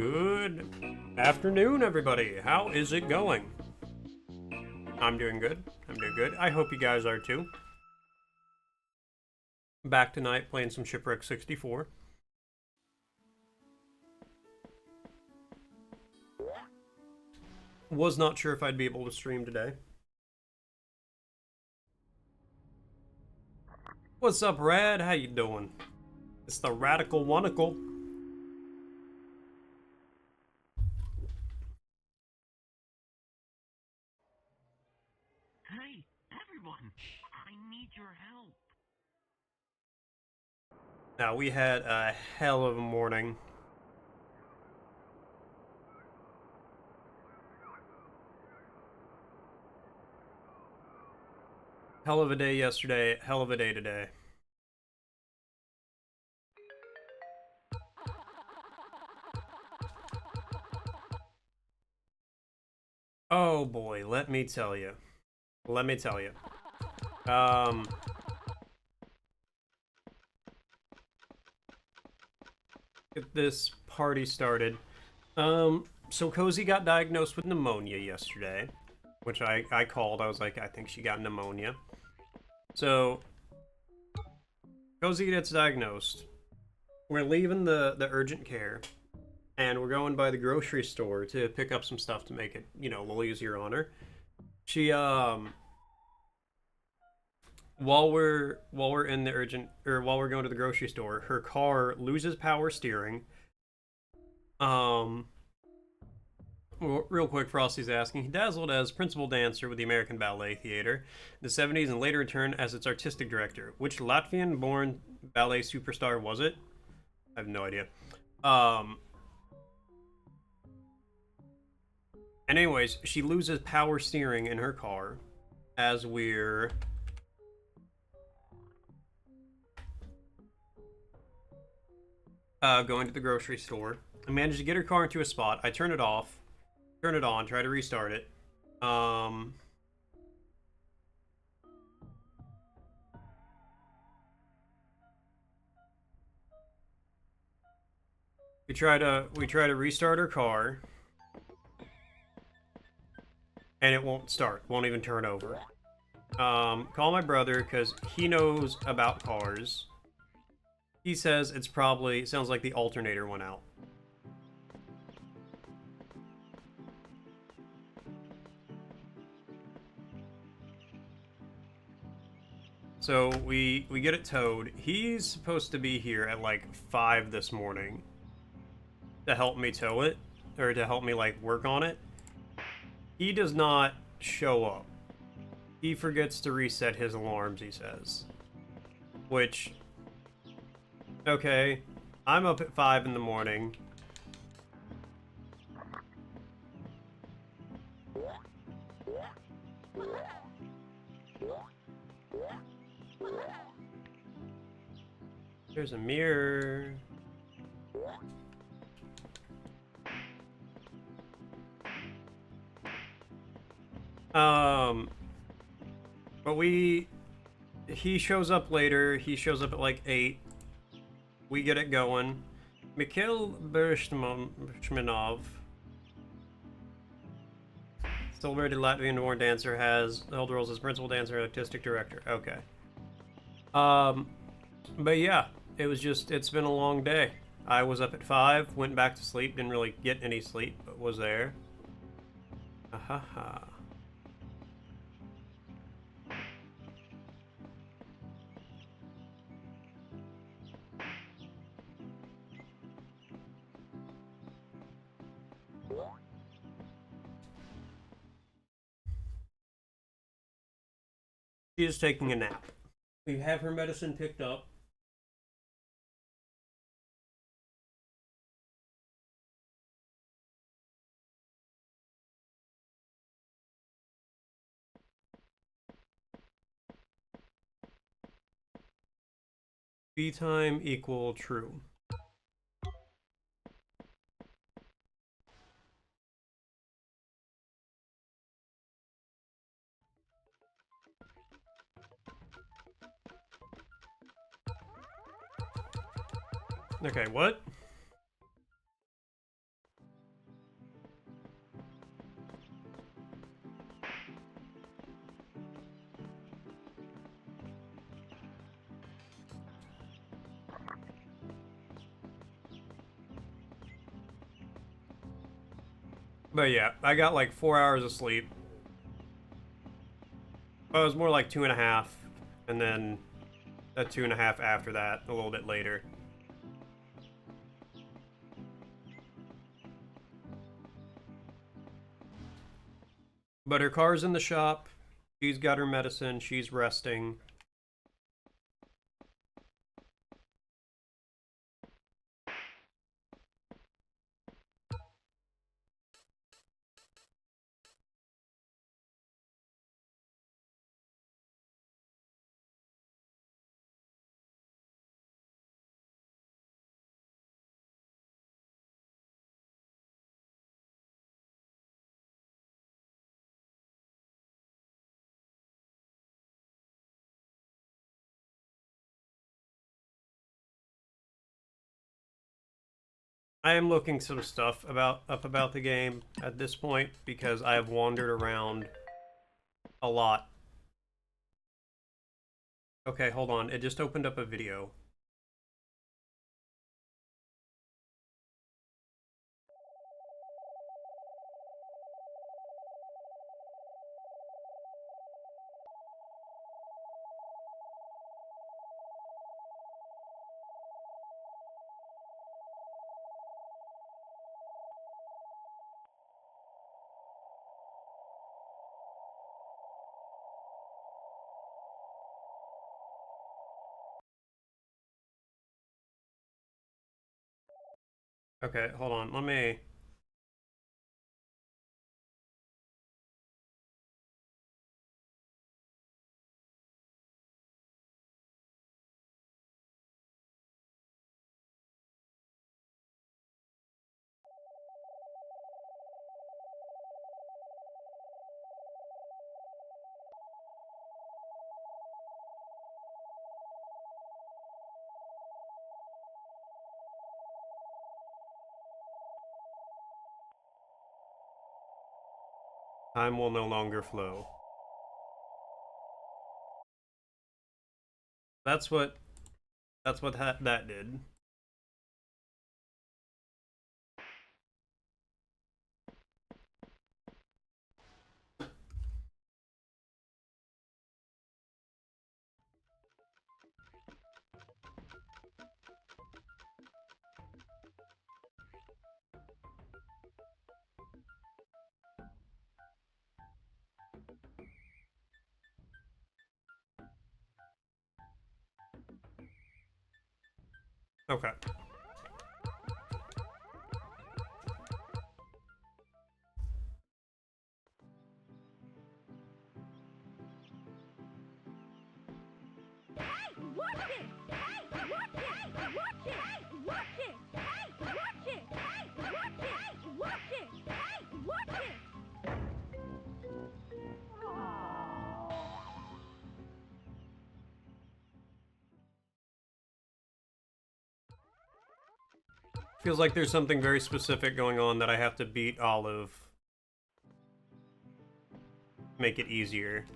Good afternoon, everybody. How is it going? I'm doing good. I'm doing good. I hope you guys are too. Back tonight playing some Shipwrecked 64. Was not sure if I'd be able to stream today. What's up, Rad? How you doing? It's the Radical Wonicle. Hey, everyone! I need your help. Now, we had a hell of a morning. Hell of a day yesterday, hell of a day today. Oh boy, let me tell you. Let me tell you. Get this party started. So Cozy got diagnosed with pneumonia yesterday, which I called. I was like, I think she got pneumonia. So Cozy gets diagnosed. We're leaving the urgent care, and we're going by the grocery store to pick up some stuff to make it, you know, a little easier on her. She while we're in the urgent, or while we're going to the grocery store, her car loses power steering. Well, real quick, Frosty's asking, he dazzled as principal dancer with the American Ballet Theater in the 70s and later returned as its artistic director. Which Latvian-born ballet superstar was it? I have no idea. And anyways, she loses power steering in her car as we're going to the grocery store. I managed to get her car into a spot. I turn it off, turn it on, try to restart it. We try to restart her car, and it won't start. Won't even turn over. Call my brother because he knows about cars. He says it's probably sounds like the alternator went out. So we get it towed. He's supposed to be here at like 5 this morning to help me tow it, or to help me like work on it. He does not show up. He forgets to reset his alarms, he says. Which, okay, I'm up at 5 in the morning. There's a mirror. But he shows up later. He shows up at like 8. We get it going. Mikhail Bershmanov, celebrated Latvian-born dancer, has held roles as principal dancer and artistic director. Okay. But yeah, it's been a long day. I was up at 5, went back to sleep, didn't really get any sleep, but was there. Ahaha. She is taking a nap. We have her medicine picked up. B time equal true. Okay, what? But yeah, I got like 4 hours of sleep. Well, it was more like 2.5, and then a 2.5 after that, a little bit later. But her car's in the shop. She's got her medicine. She's resting. I am looking some stuff about the game at this point because I have wandered around a lot. Okay, hold on. It just opened up a video. Okay, hold on. Let me... Time will no longer flow. That's what... That's what that did. Okay. Feels like there's something very specific going on that I have to beat Olive. Make it easier.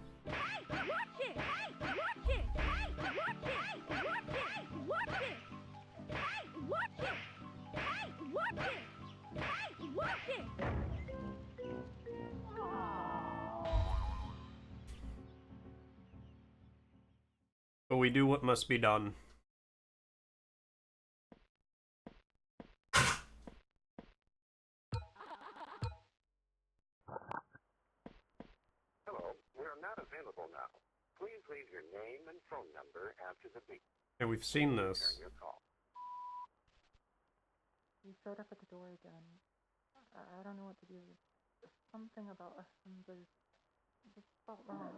But we do what must be done. Hello, we are not available now. Please leave your name and phone number after the beep. And we've seen this. Return your call. You showed up at the door again. I don't know what to do. There's something about us and there's just felt wrong.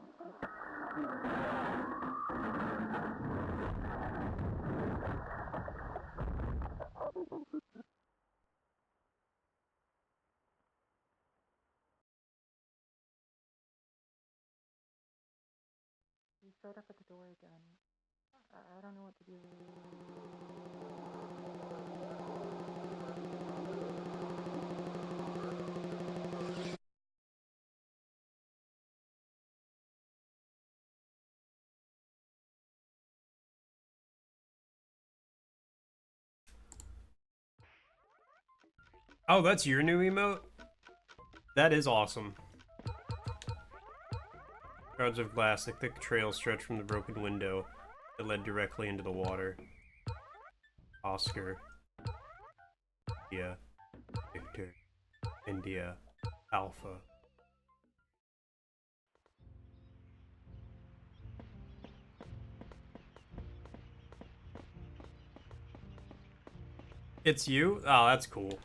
You showed up at the door again. I don't know what to do. Oh, that's your new emote? That is awesome. Shards of glass, a thick trail stretched from the broken window that led directly into the water. Oscar. India. Victor. India. Alpha. It's you? Oh, that's cool.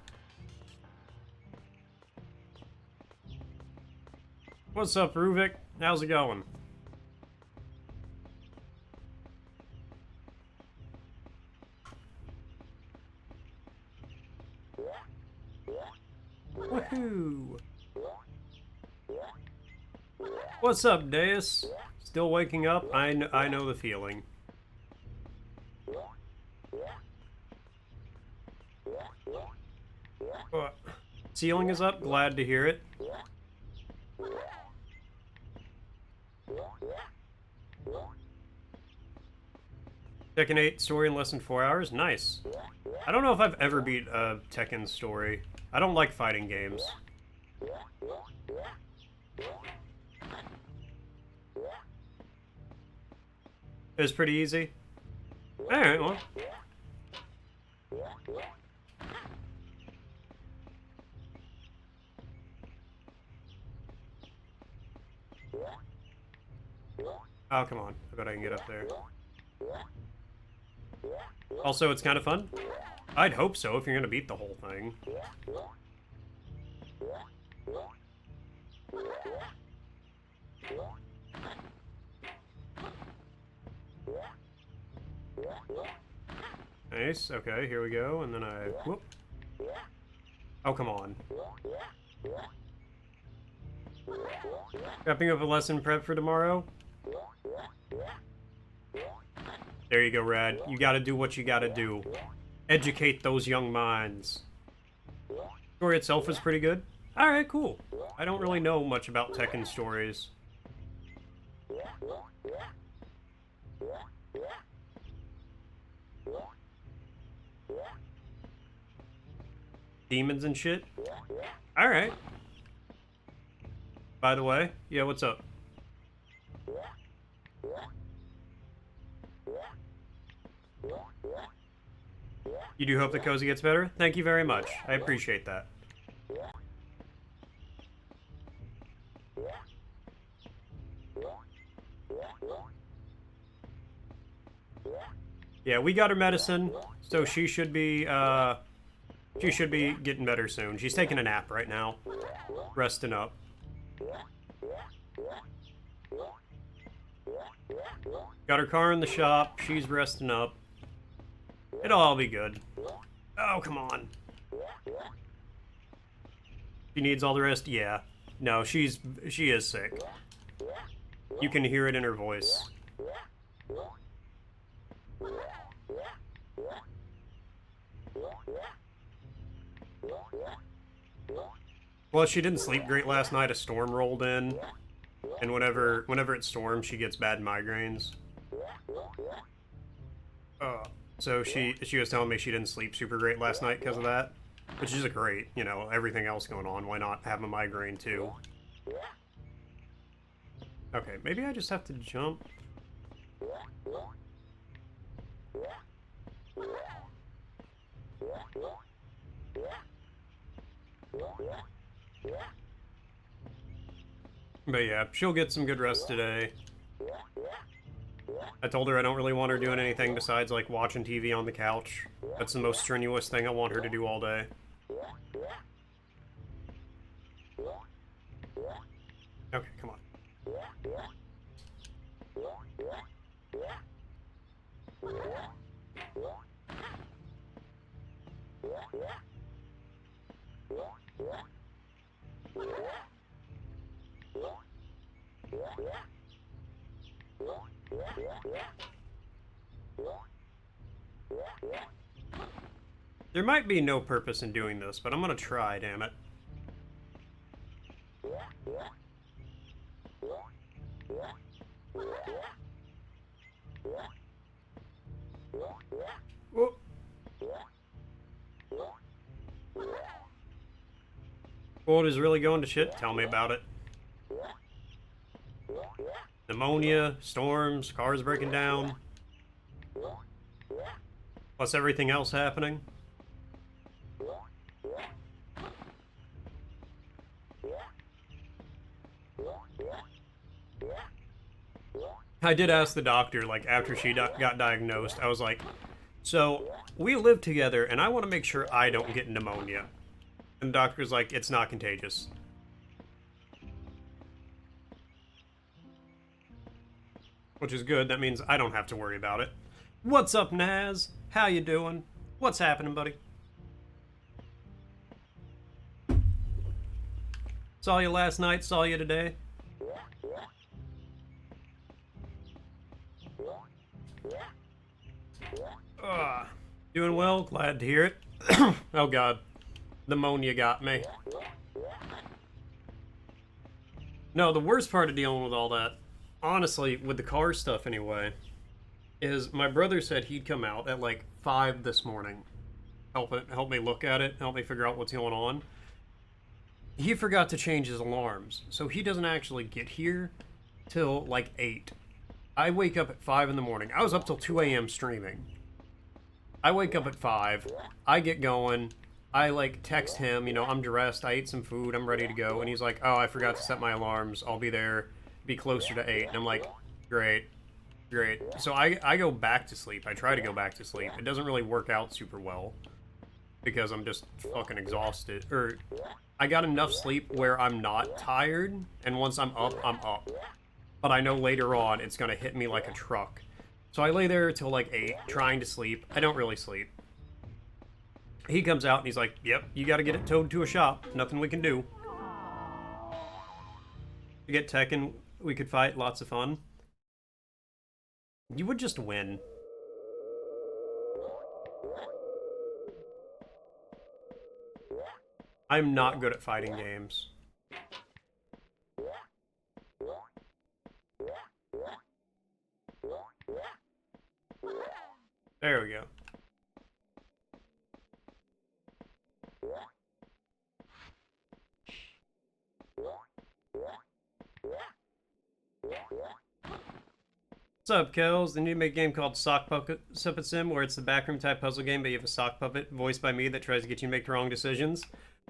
What's up, Ruvik? How's it going? Woohoo! What's up, Deus? Still waking up? I know the feeling. Ceiling is up. Glad to hear it. Tekken 8 story in less than 4 hours? Nice. I don't know if I've ever beat a Tekken story. I don't like fighting games. It was pretty easy. Alright, well. Oh, come on. I bet I can get up there. Also, it's kind of fun. I'd hope so if you're gonna beat the whole thing. Nice. Okay, here we go. And then I... Whoop. Oh, come on. Wrapping up a lesson prep for tomorrow. There you go, Rad. You gotta do what you gotta do. Educate those young minds. Story itself is pretty good. Alright, cool. I don't really know much about Tekken stories. Demons and shit? Alright. By the way, yeah, what's up? You do hope the cozy gets better? Thank you very much. I appreciate that. Yeah, we got her medicine, so she should be getting better soon. She's taking a nap right now. Resting up. Got her car in the shop. She's resting up. It'll all be good. Oh, come on. She needs all the rest? Yeah. No, she is sick. You can hear it in her voice. Well, she didn't sleep great last night. A storm rolled in. And whenever it storms, she gets bad migraines. So she was telling me she didn't sleep super great last night because of that. Which is great, you know, everything else going on. Why not have a migraine too? Okay, maybe I just have to jump. But yeah, she'll get some good rest today. I told her I don't really want her doing anything besides, like, watching TV on the couch. That's the most strenuous thing I want her to do all day. Okay, come on. There might be no purpose in doing this, but I'm gonna try, damn it. Whoop. World is really going to shit? Tell me about it. Pneumonia, storms, cars breaking down. Plus everything else happening. I did ask the doctor, like, after she got diagnosed, I was like, so, we live together, and I want to make sure I don't get pneumonia. And the doctor's like, it's not contagious. Which is good, that means I don't have to worry about it. What's up, Naz? How you doing? What's happening, buddy? Saw you last night, saw you today. Doing well, glad to hear it. Oh god, pneumonia got me. No, the worst part of dealing with all that, honestly, with the car stuff anyway, is my brother said he'd come out at like 5 this morning. Help me look at it, help me figure out what's going on. He forgot to change his alarms, so he doesn't actually get here till like 8. I wake up at 5 in the morning. I was up till 2 a.m. streaming. I wake up at 5, I get going, I like text him, you know, I'm dressed, I ate some food, I'm ready to go, and he's like, oh, I forgot to set my alarms, I'll be there, be closer to 8, and I'm like, great. So I go back to sleep, I try to go back to sleep, it doesn't really work out super well, because I'm just fucking exhausted, or I got enough sleep where I'm not tired, and once I'm up, but I know later on it's gonna hit me like a truck. So I lay there till like 8, trying to sleep. I don't really sleep. He comes out and he's like, yep, you gotta get it towed to a shop. Nothing we can do. To get Tekken, we could fight, lots of fun. You would just win. I'm not good at fighting games. There we go. What's up, Kells? They need to make a game called Sock Puppet Sim, where it's the backroom type puzzle game, but you have a sock puppet voiced by me that tries to get you to make the wrong decisions.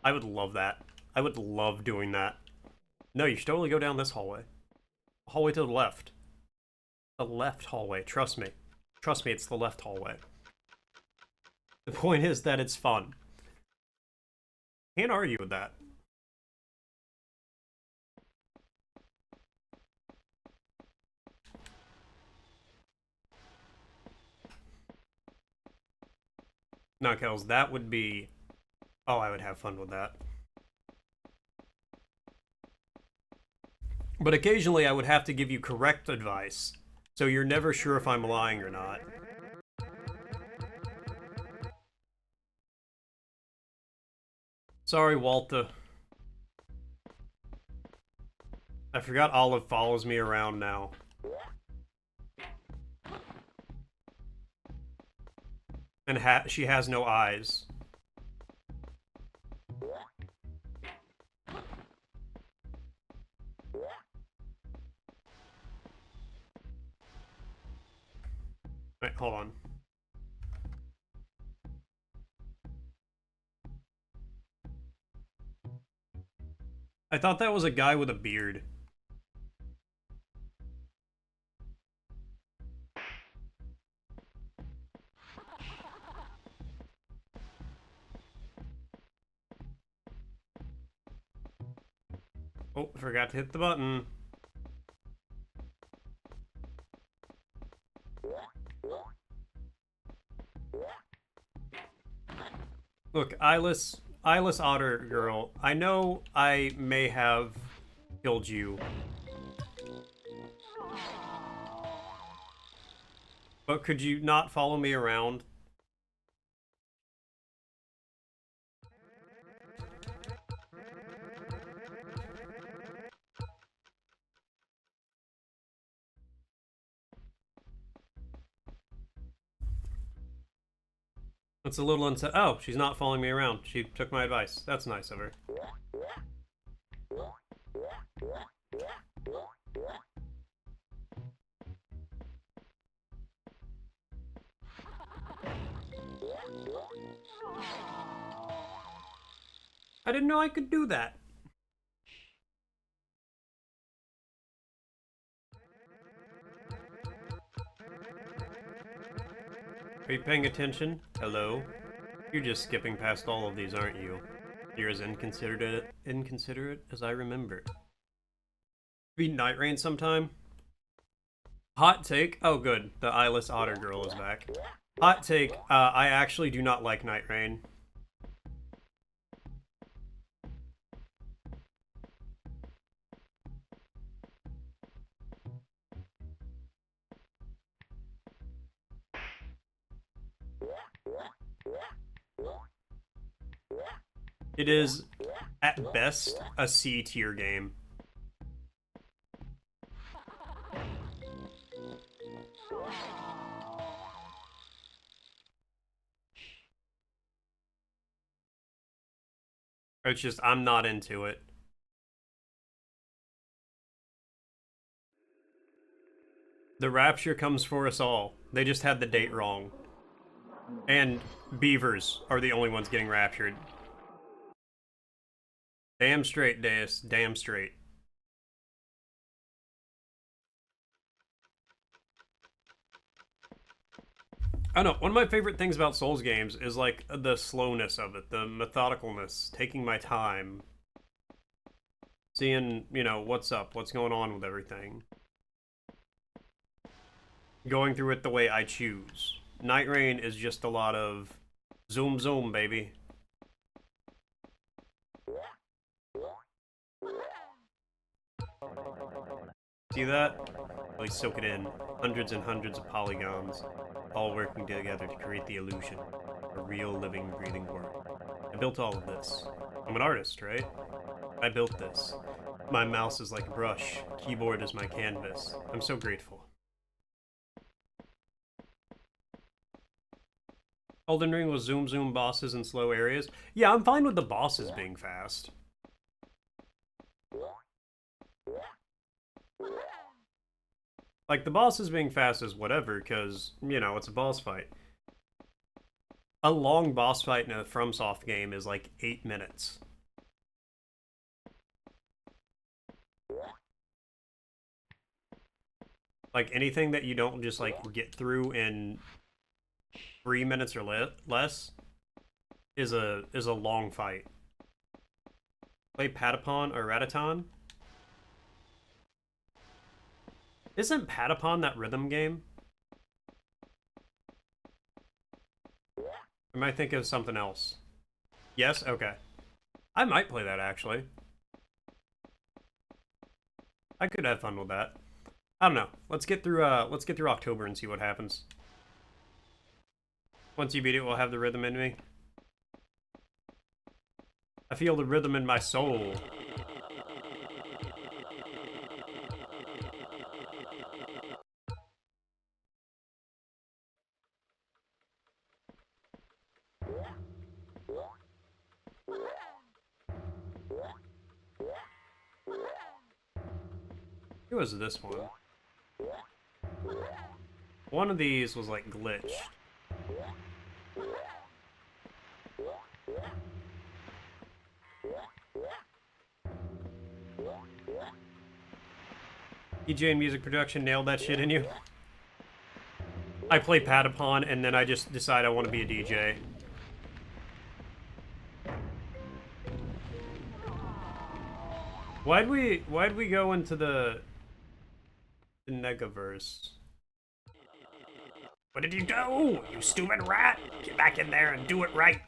I would love that. I would love doing that. No, you should totally go down this hallway. Hallway to the left. The left hallway, trust me. Trust me, it's the left hallway. The point is that it's fun. Can't argue with that. No, Kels, that would be... Oh, I would have fun with that. But occasionally I would have to give you correct advice, so you're never sure if I'm lying or not. Sorry, Walter. I forgot Olive follows me around now. And she has no eyes. Wait, hold on. I thought that was a guy with a beard. Oh, forgot to hit the button. Look, Eyeless Otter Girl, I know I may have killed you. But could you not follow me around? That's a little unsaid. Oh, she's not following me around. She took my advice. That's nice of her. I didn't know I could do that. Are you paying attention? Hello? You're just skipping past all of these, aren't you? You're as inconsiderate as I remember. Be Night Rain sometime? Hot take. Oh, good. The eyeless otter girl is back. Hot take. I actually do not like Night Rain. It is, at best, a C tier game. It's just, I'm not into it. The rapture comes for us all. They just had the date wrong. And beavers are the only ones getting raptured. Damn straight, Deus. Damn straight. I don't know, one of my favorite things about Souls games is, like, the slowness of it, the methodicalness, taking my time. Seeing, you know, what's up, what's going on with everything. Going through it the way I choose. Night Rain is just a lot of zoom zoom, baby. See that? Really soak it in. Hundreds and hundreds of polygons, all working together to create the illusion. A real, living, breathing world. I built all of this. I'm an artist, right? I built this. My mouse is like a brush. Keyboard is my canvas. I'm so grateful. Elden Ring was zoom zoom bosses in slow areas. Yeah, I'm fine with the bosses being fast. Like, the bosses being fast is whatever, because, you know, it's a boss fight. A long boss fight in a FromSoft game is like 8 minutes. Like, anything that you don't just, like, get through in 3 minutes or less is a long fight. Play Patapon or Rataton? Isn't Patapon that rhythm game? Or am I thinking of something else? Yes? Okay. I might play that, actually. I could have fun with that. I don't know. Let's get through October and see what happens. Once you beat it, we'll have the rhythm in me. I feel the rhythm in my soul. Who was this one? One of these was like glitched. DJ and music production nailed that shit in you. I play Patapon and then I just decide I want to be a DJ. Why'd we go into the Negaverse? What did you do? You stupid rat! Get back in there and do it right.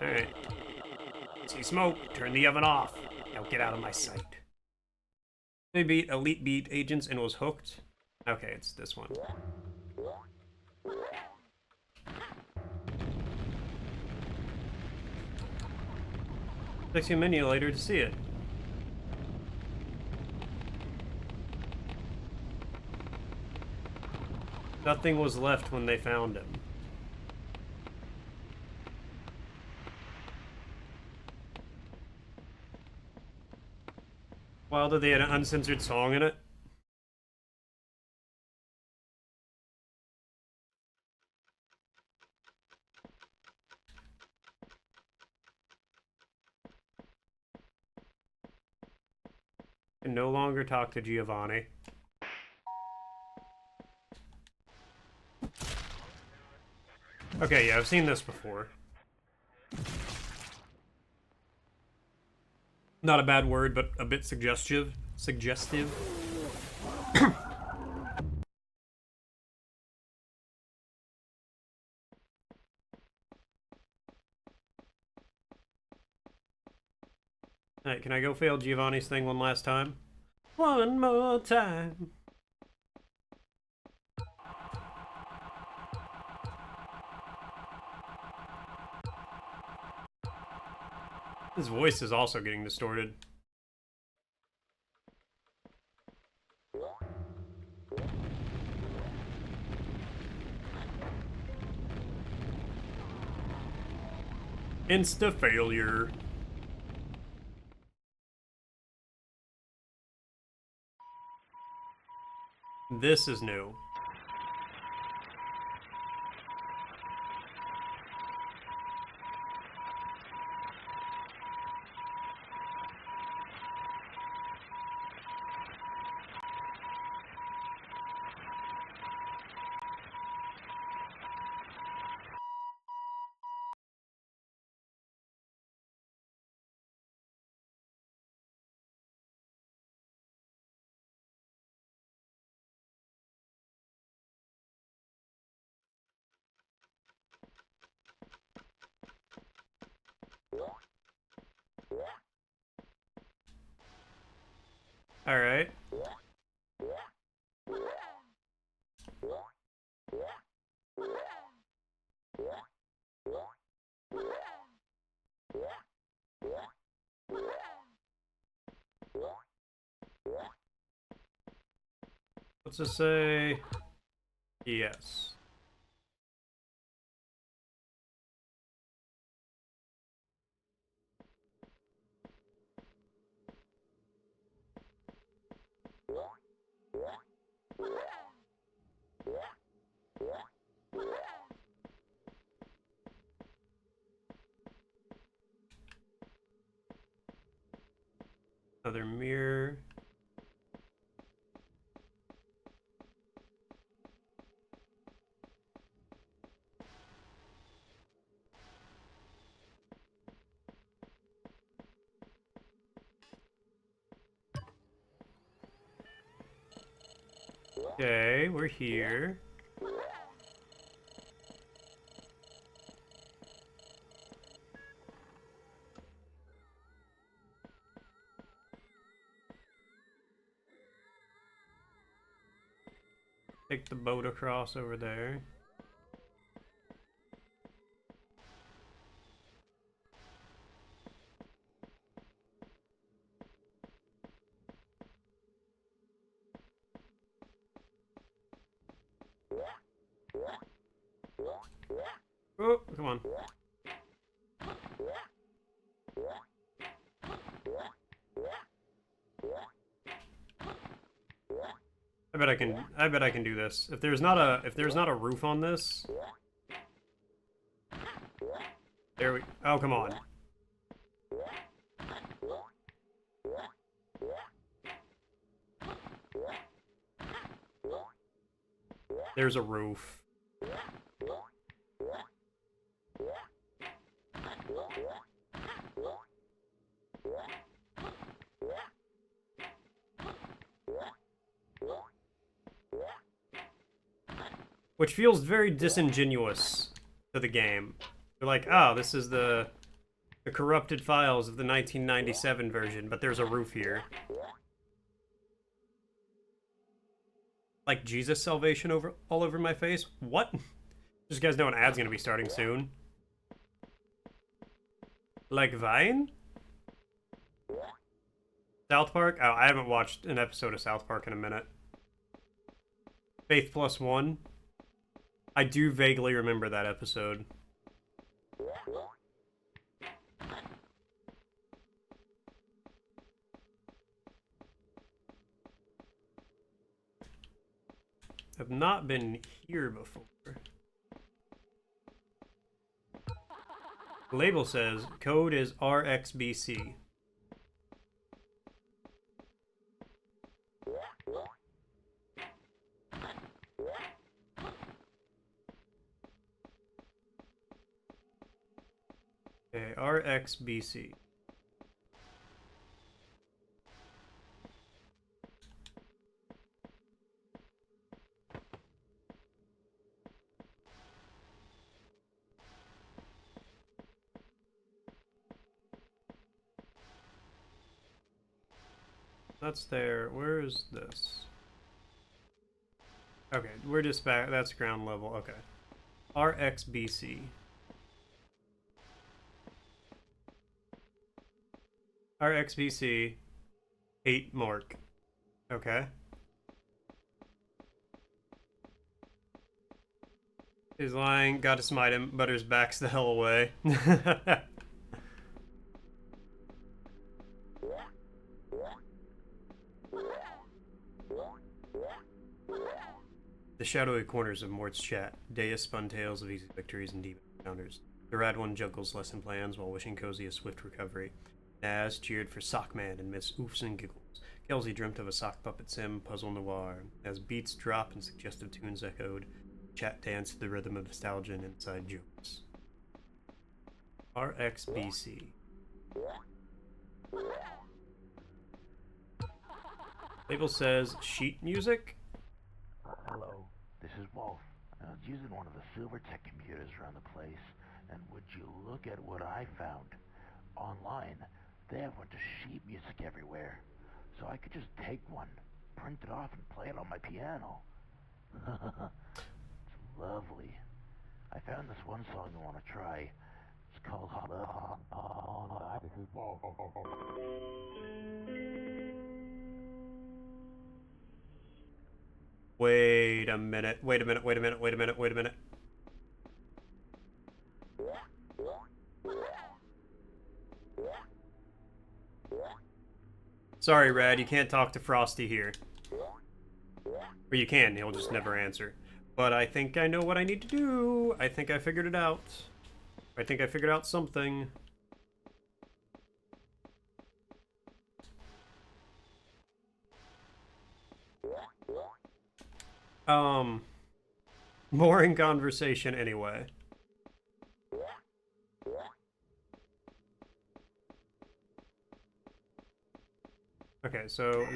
Alright. See smoke, turn the oven off. Now get out of my sight. They beat Elite Beat Agents and was hooked. Okay, it's this one. Takes you a minute later to see it. Nothing was left when they found him. Wilder, they had an uncensored song in it. Can no longer talk to Giovanni. Okay, yeah, I've seen this before. Not a bad word, but a bit suggestive. Suggestive. Alright, can I go fail Giovanni's thing one last time? One more time. His voice is also getting distorted. Insta failure. This is new. Alright. Let's just say yes. Another mirror. Okay, we're here. Take the boat across over there. Oh, come on. I bet I can do this. If there's not a roof on this. There we oh come on. There's a roof. Which feels very disingenuous to the game. You're like, oh, this is the corrupted files of the 1997 version, but there's a roof here. Like Jesus salvation all over my face? What? Just you guys know an ad's gonna be starting soon. Like Vine? South Park? Oh, I haven't watched an episode of South Park in a minute. Faith Plus One? I do vaguely remember that episode. have not been here before. The label says code is RXBC. Okay, RXBC. That's there. Where is this? Okay, we're just back. That's ground level. Okay. RXBC. RXBC. 8 mark. Okay. He's lying. Got to smite him. Butters backs the hell away. The shadowy corners of Mort's chat. Dea spun tales of easy victories and deep encounters. The Rad One juggles lesson plans while wishing Cozy a swift recovery. Naz cheered for Sockman and Miss Oofs and Giggles. Kelsey dreamt of a sock puppet sim, puzzle noir. As beats drop and suggestive tunes echoed, chat danced to the rhythm of nostalgia and inside jokes. RXBC. Label says sheet music? Hello, this is Wolf. I was using one of the silver tech computers around the place, and would you look at what I found? Online, they have a bunch of sheet music everywhere, so I could just take one, print it off, and play it on my piano. It's lovely. I found this one song I want to try. It's called This is Wolf. Wait a minute. Wait a minute. Wait a minute. Wait a minute. Wait a minute. Sorry, Rad, you can't talk to Frosty here. Or you can, he'll just never answer. But I think I know what I need to do. I think I figured it out. I think I figured out something. Boring conversation anyway. Okay, so...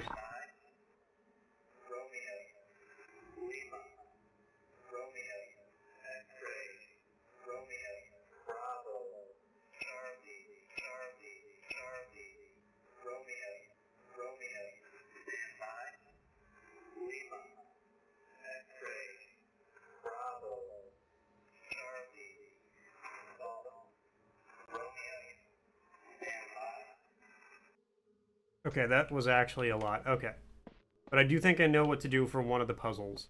Okay, that was actually a lot. Okay. But I do think I know what to do for one of the puzzles.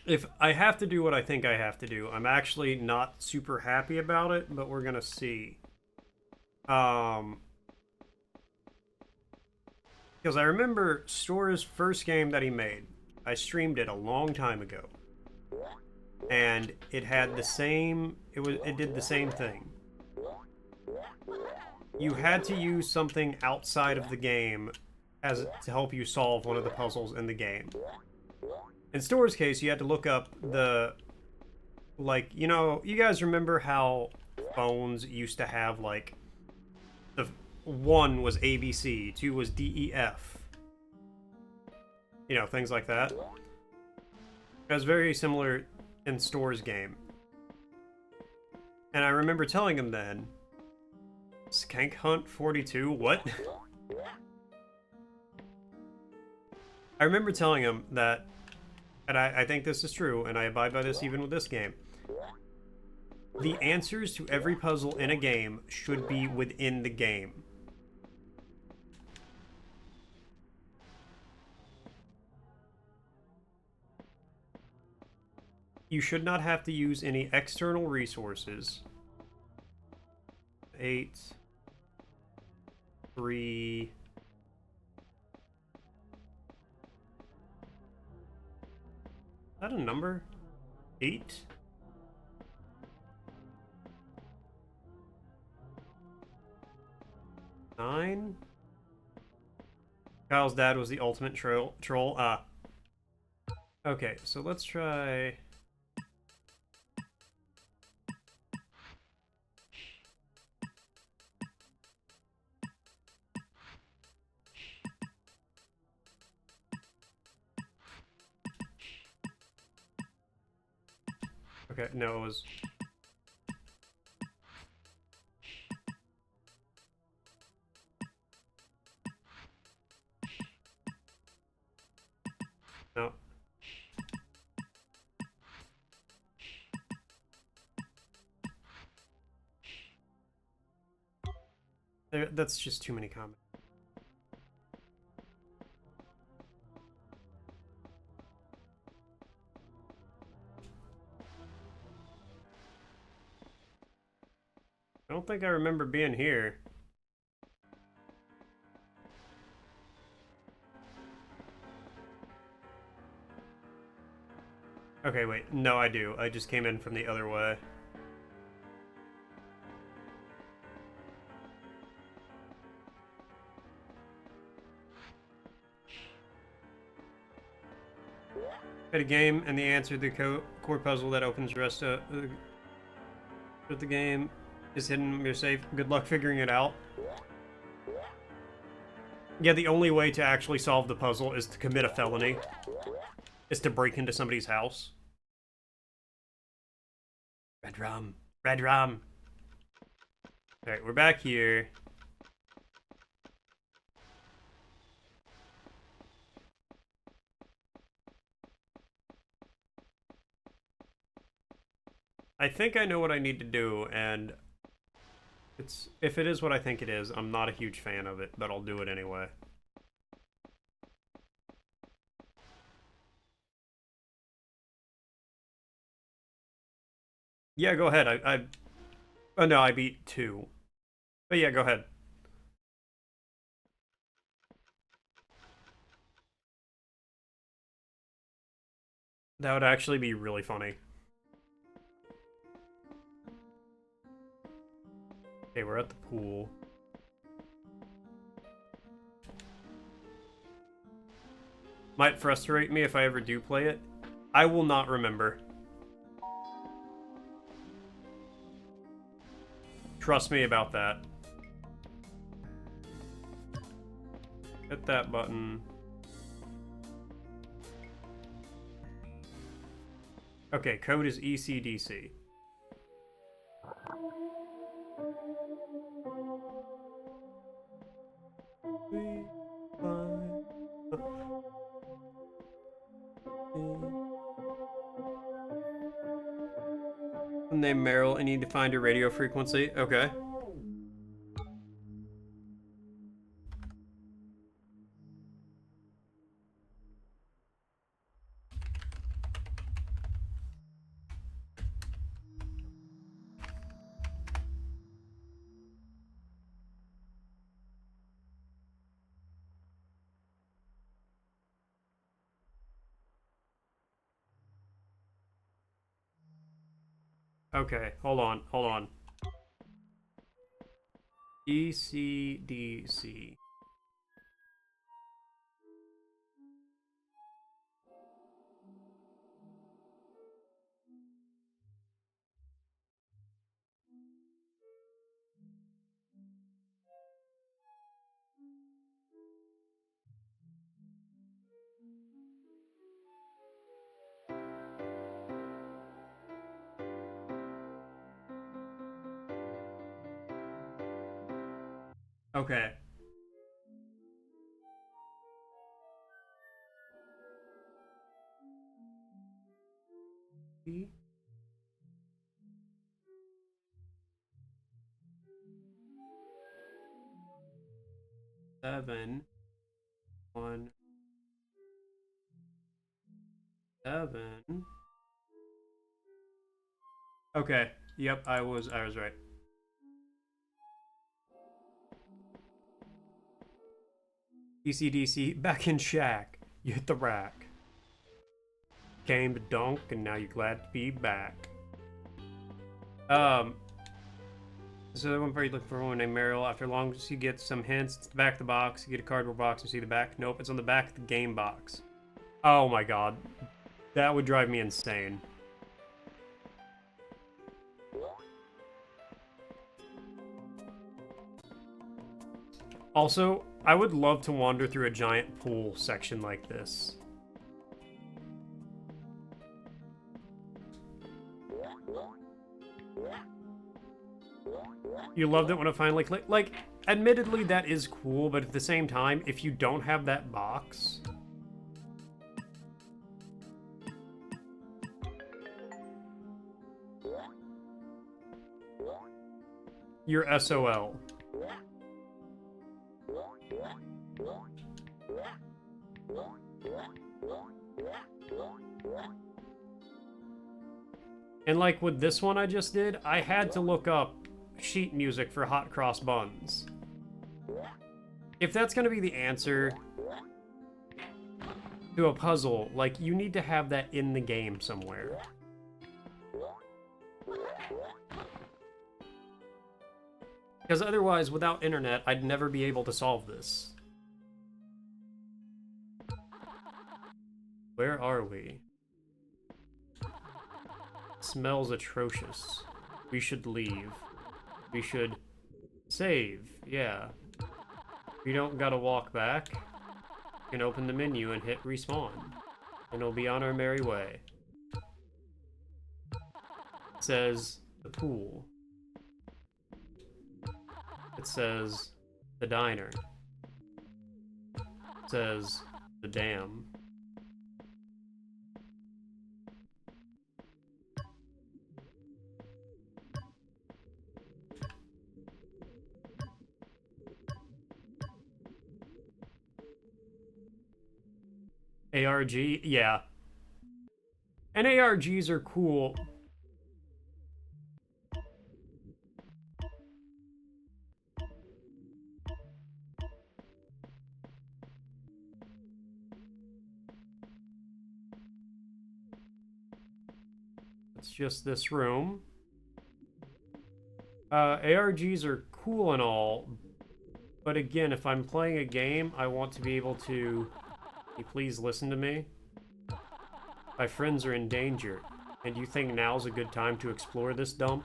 If I have to do what I think I have to do, I'm actually not super happy about it, but we're gonna see. Because I remember Store's first game that he made. I streamed it a long time ago. And it had the same, it did the same thing. You had to use something outside of the game to help you solve one of the puzzles in the game. In Store's case, you had to look up the, like, you know, you guys remember how phones used to have, like, the 1 was ABC, 2 was DEF. You know, things like that. It was very similar in Store's game. And I remember telling him then, Skank Hunt 42, what? I remember telling him that, and I think this is true, and I abide by this even with this game, the answers to every puzzle in a game should be within the game. You should not have to use any external resources. 8. 3. Is that a number? 8? Nine? Kyle's dad was the ultimate troll. Okay, so let's try... Okay, no, it was... No. That's just too many comments. I don't think I remember being here. Okay, wait. No, I do. I just came in from the other way. Played a game, and the answer to the core puzzle that opens the rest of the game is hidden. You're safe. Good luck figuring it out. Yeah, the only way to actually solve the puzzle is to commit a felony. Is to break into somebody's house. Red rum. Red rum. Alright, we're back here. I think I know what I need to do, and if it is what I think it is, I'm not a huge fan of it, but I'll do it anyway. Yeah, go ahead. Oh no, I beat 2. But yeah, go ahead. That would actually be really funny. Okay, we're at the pool. Might frustrate me if I ever do play it. I will not remember. Trust me about that. Hit that button. Okay, code is ECDC. Name Meryl. I need to find your radio frequency. Okay. Okay, hold on. ECDC. Okay. Seven. 1. 7. Okay. Yep, I was right. DC, back in Shack. You hit the rack. Came to dunk, and now you're glad to be back. So one part you look for a woman named Meryl. After long, you get some hints. It's the back of the box. You get a cardboard box and see the back. Nope, it's on the back of the game box. Oh my god. That would drive me insane. Also, I would love to wander through a giant pool section like this. You loved it when it finally clicked. Like, admittedly, that is cool, but at the same time, if you don't have that box... you're SOL. And like with this one I just did, I had to look up sheet music for hot cross buns. If that's gonna be the answer to a puzzle, like, you need to have that in the game somewhere. Because otherwise, without internet, I'd never be able to solve this. Where are we? Smells atrocious. We should leave. We should save, yeah. We don't gotta walk back. We can open the menu and hit respawn. And we'll be on our merry way. It says the pool. It says the diner. It says the dam. ARG, yeah. And ARGs are cool. It's just this room. ARGs are cool and all, but again, if I'm playing a game, I want to be able to... Can you please listen to me? My friends are in danger, and you think now's a good time to explore this dump?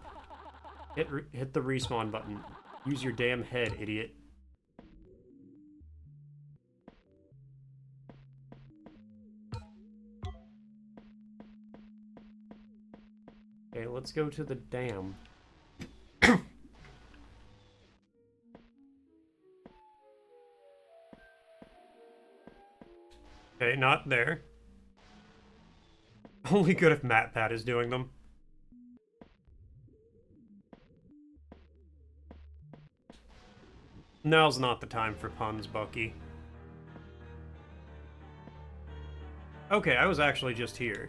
Hit the respawn button. Use your damn head, idiot. Okay, let's go to the dam. Okay, not there. Only good if MatPat is doing them. Now's not the time for puns, Bucky. Okay, I was actually just here.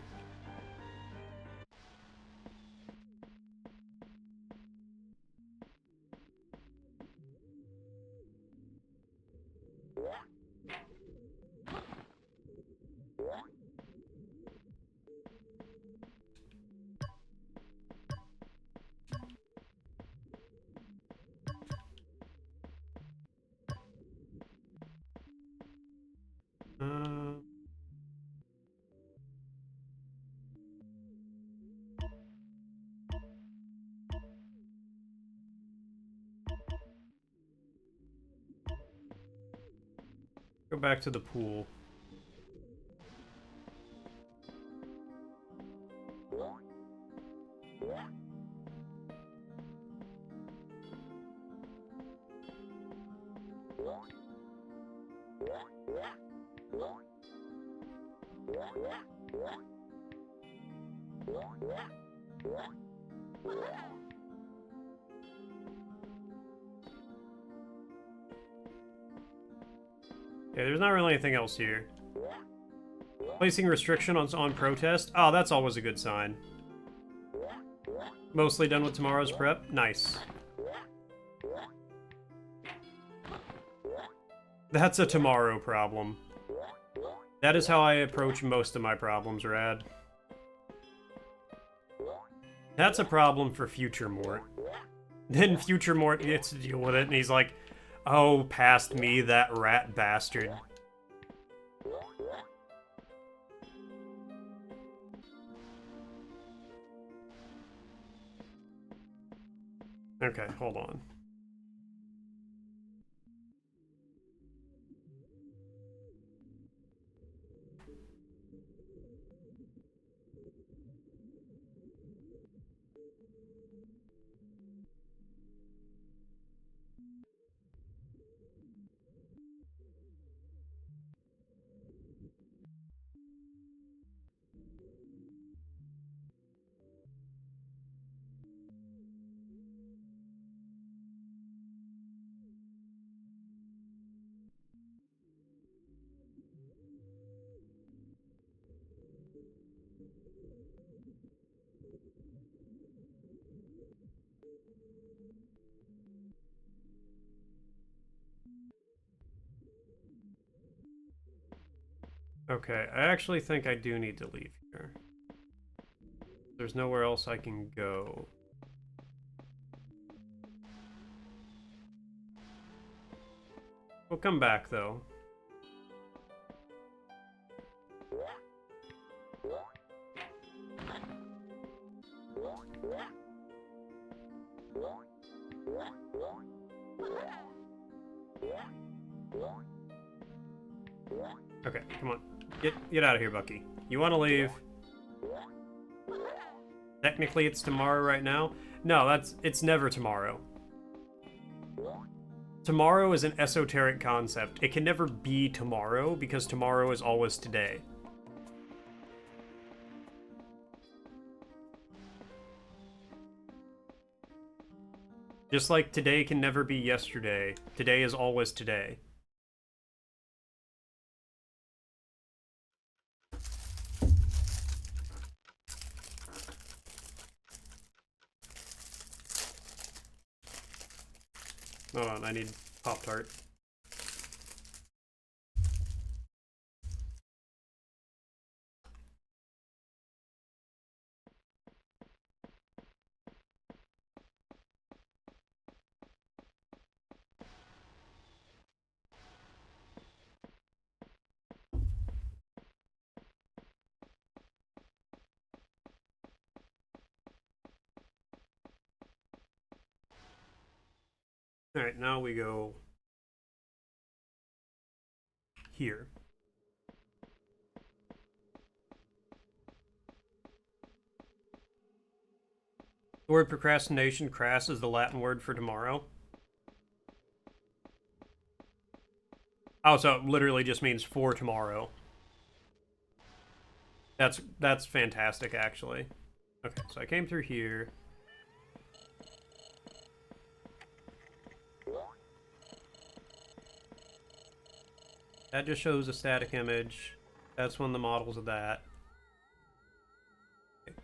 Go back to the pool. Yeah, there's not really anything else here. Placing restriction on protest? Oh, that's always a good sign. Mostly done with tomorrow's prep? Nice. That's a tomorrow problem. That is how I approach most of my problems, Rad. That's a problem for future Mort. Then future Mort gets to deal with it, and he's like, oh, past me, that rat bastard. Okay, hold on. Okay, I actually think I do need to leave here. There's nowhere else I can go. We'll come back, though. Okay, come on. Get out of here, Bucky. You want to leave? Technically, it's tomorrow right now. No, it's never tomorrow. Tomorrow is an esoteric concept. It can never be tomorrow because tomorrow is always today. Just like today can never be yesterday. Today is always today. Hold on, I need Pop-Tart. Alright, now we go here. The word procrastination, crass, is the Latin word for tomorrow. Oh, so it literally just means for tomorrow. That's fantastic, actually. Okay, so I came through here. That just shows a static image. That's one of the models of that. Okay.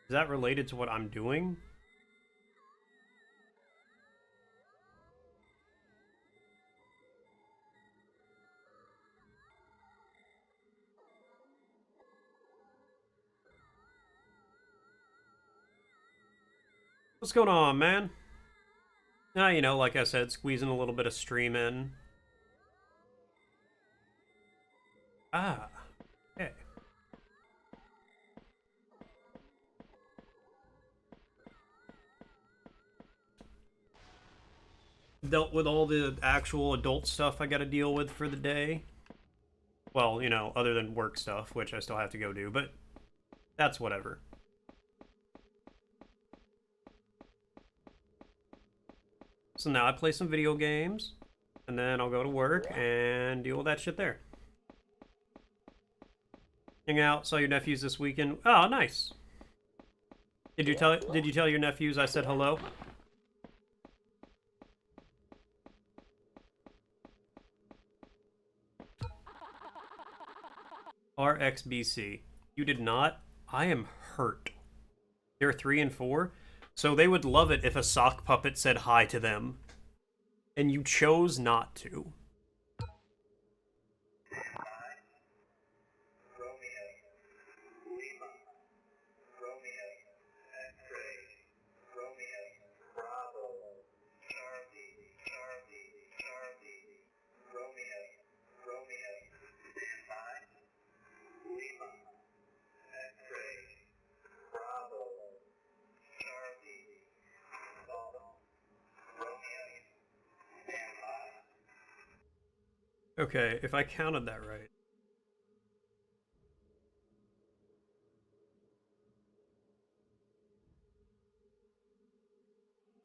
Is that related to what I'm doing? What's going on, man? Ah, you know, like I said, squeezing a little bit of stream in. Ah, okay. Dealt with all the actual adult stuff I gotta deal with for the day. Well, you know, other than work stuff, which I still have to go do, but that's whatever. So now I play some video games, and then I'll go to work and deal with that shit there. Hang out, saw your nephews this weekend. Oh, nice. Did you tell your nephews I said hello? RXBC. You did not? I am hurt. They're 3 and 4, so they would love it if a sock puppet said hi to them. and you chose not to. Okay, if I counted that right.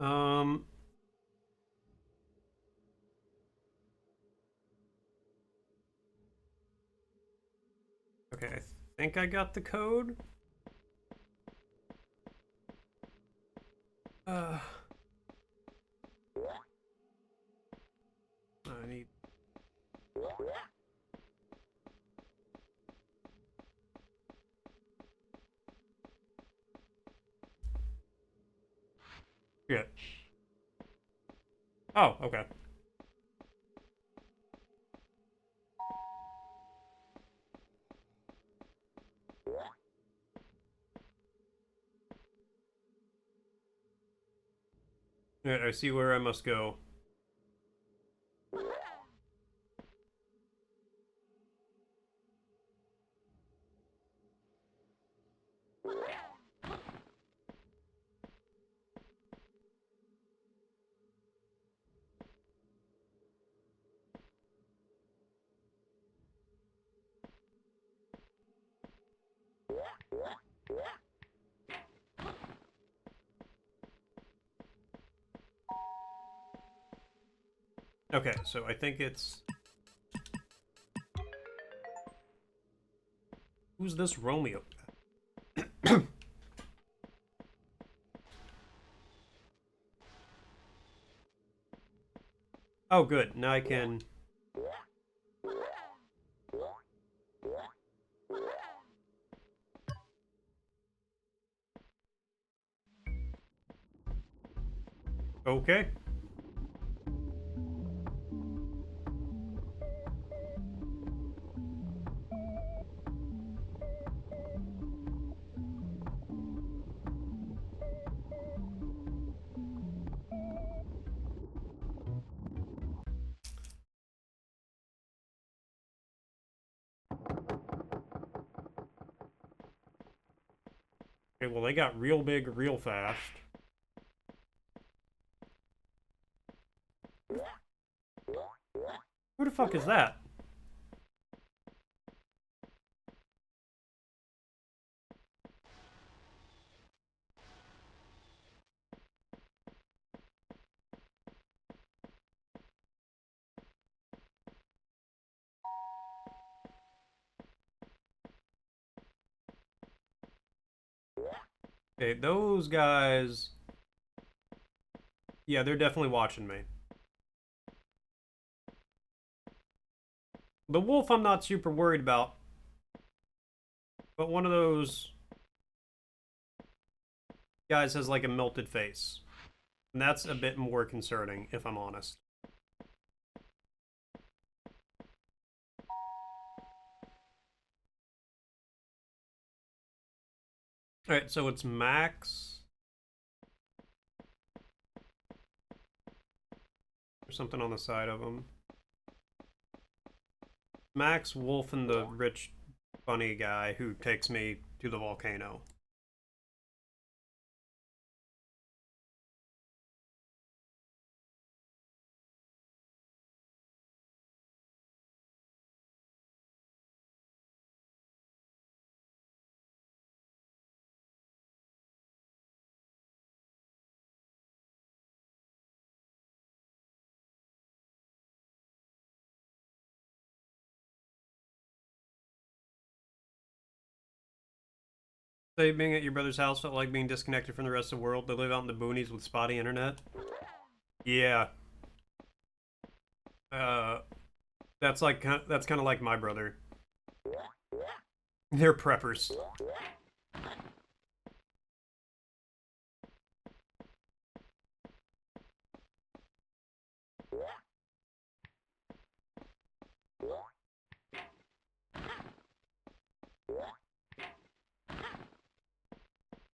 Um, okay, I think I got the code. I need... Yeah. Oh, okay. Alright, I see where I must go. Okay, so I think it's... Who's this Romeo? Oh, good. Now I can... Okay. Okay, well, they got real big real fast. Who the fuck is that? Okay, those guys... Yeah, they're definitely watching me. The wolf I'm not super worried about. But one of those guys has like a melted face. And that's a bit more concerning, if I'm honest. Alright, so it's Max. There's something on the side of him. Max, Wolf, and the rich, funny guy who takes me to the volcano. Say being at your brother's house felt like being disconnected from the rest of the world. They live out in the boonies with spotty internet. Yeah. That's kind of like my brother. They're preppers.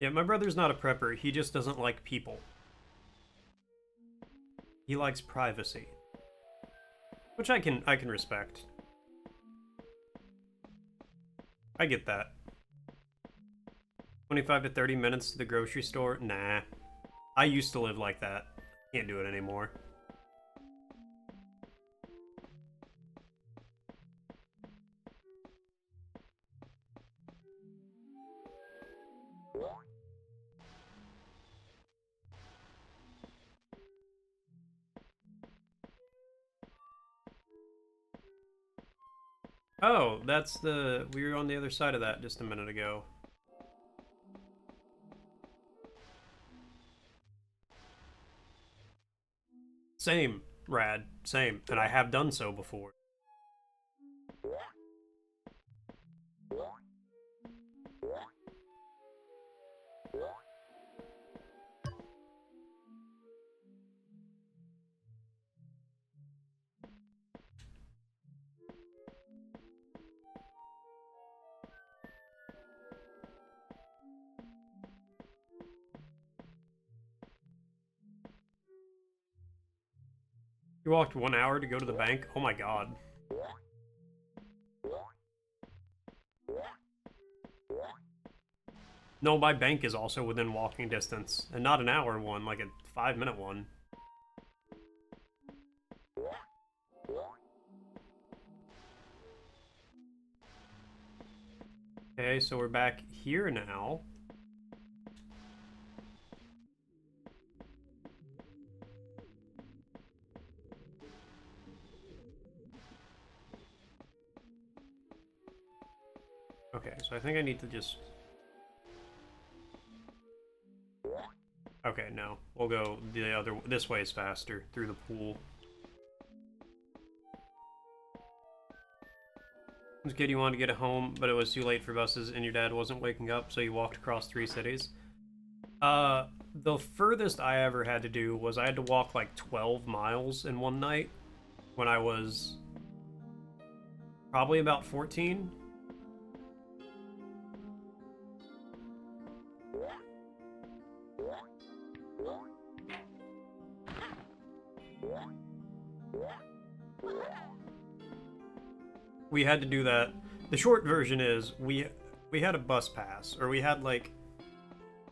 Yeah, my brother's not a prepper. He just doesn't like people. He likes privacy. Which I can respect. I get that. 25 to 30 minutes to the grocery store? Nah. I used to live like that. Can't do it anymore. Oh, that's the... We were on the other side of that just a minute ago. Same, Rad. Same. And I have done so before. You walked 1 hour to go to the bank? Oh my god. No, my bank is also within walking distance. And not an hour one, like a 5-minute one. Okay, so we're back here now. Okay, so I think I need to just... Okay, no. We'll go the other... This way is faster, through the pool. This kid, you wanted to get home, but it was too late for buses, and your dad wasn't waking up, so you walked across 3 cities. The furthest I ever had to do was I had to walk like 12 miles in one night when I was probably about 14. We had to do that. The short version is we had a bus pass, or we had like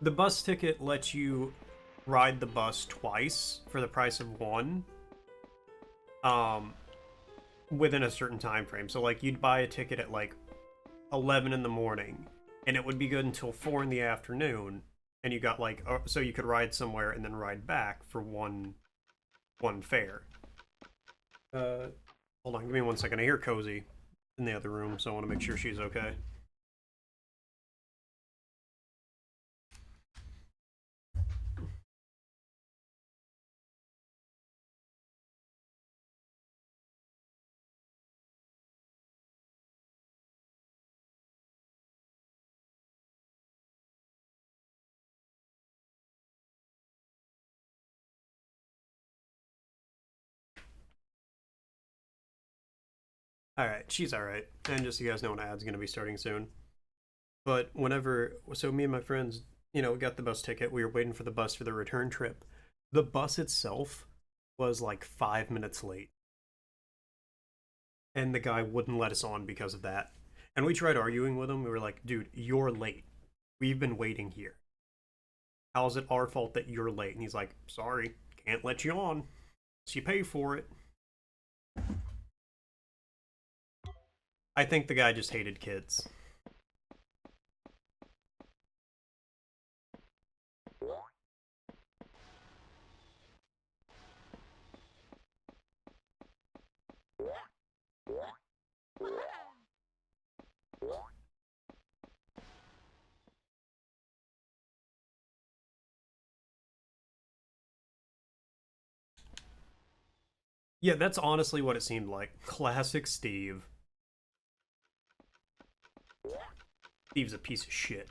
the bus ticket lets you ride the bus twice for the price of one. Within a certain time frame. So like you'd buy a ticket at like 11 in the morning and it would be good until 4 in the afternoon, and you got like so you could ride somewhere and then ride back for one fare. Hold on, give me 1 second. I hear Cozy in the other room, so I want to make sure she's okay. Alright, she's alright. And just so you guys know, an ad's gonna be starting soon. But so me and my friends, got the bus ticket. We were waiting for the bus for the return trip. The bus itself was like 5 minutes late. And the guy wouldn't let us on because of that. And we tried arguing with him. We were like, dude, you're late. We've been waiting here. How is it our fault that you're late? And he's like, sorry, can't let you on. So you pay for it. I think the guy just hated kids. Yeah, that's honestly what it seemed like. Classic Steve. Steve's a piece of shit.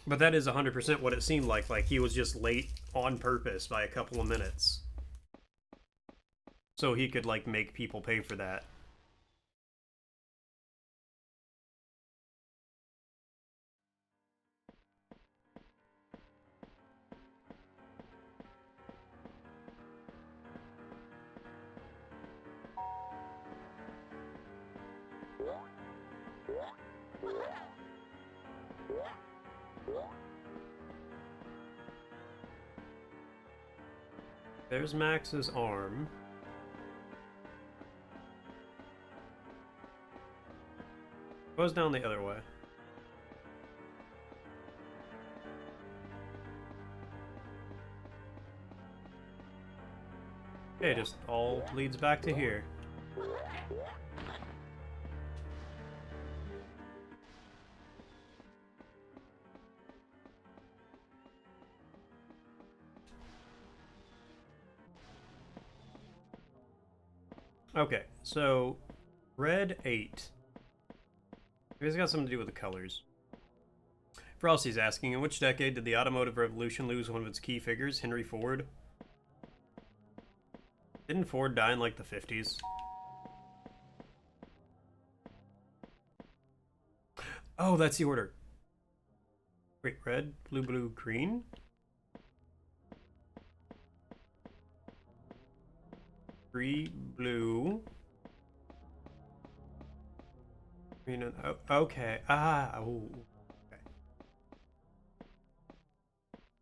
But that is 100% what it seemed like. Like, he was just late on purpose by a couple of minutes. so he could like make people pay for that. There's Max's arm. Goes down the other way. Okay, just all leads back to here. Okay, so red 8. Maybe it's got something to do with the colors. Frosty's asking, in which decade did the automotive revolution lose one of its key figures, Henry Ford? Didn't Ford die in like the 50s? Oh, that's the order. Wait, red, blue, blue, green? Blue. Green and, oh, okay. Ah, oh. Okay.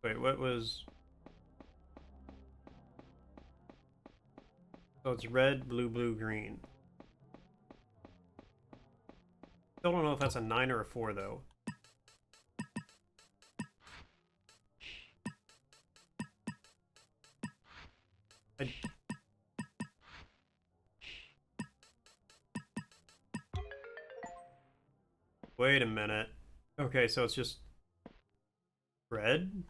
Wait, what was... So it's red, blue, blue, green. Still don't know if that's a 9 or a 4, though. Wait a minute. Okay, so it's just red?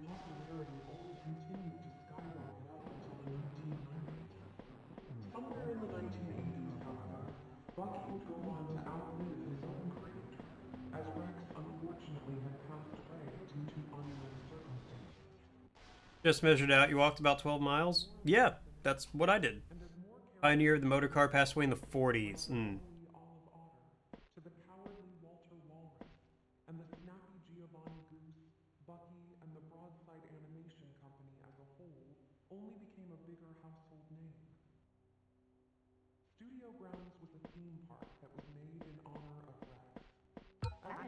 Popularity only continued to skyrocket up until the 1990s. Somewhere in the 1980s, however, Bucky would go on to outlive his own creator, as Rex unfortunately had passed away due to unknown circumstances. Just measured out. You walked about 12 miles? Yeah, that's what I did. Pioneer of the motor car passed away in the 40s. Olive Otter, to the cowardly Walter Walrus, and the snappy Giovanni Goose, Bucky, and the Broadside Animation Company as a whole only became a bigger household name. Studio Grounds was a theme park that was made in honor of Rex.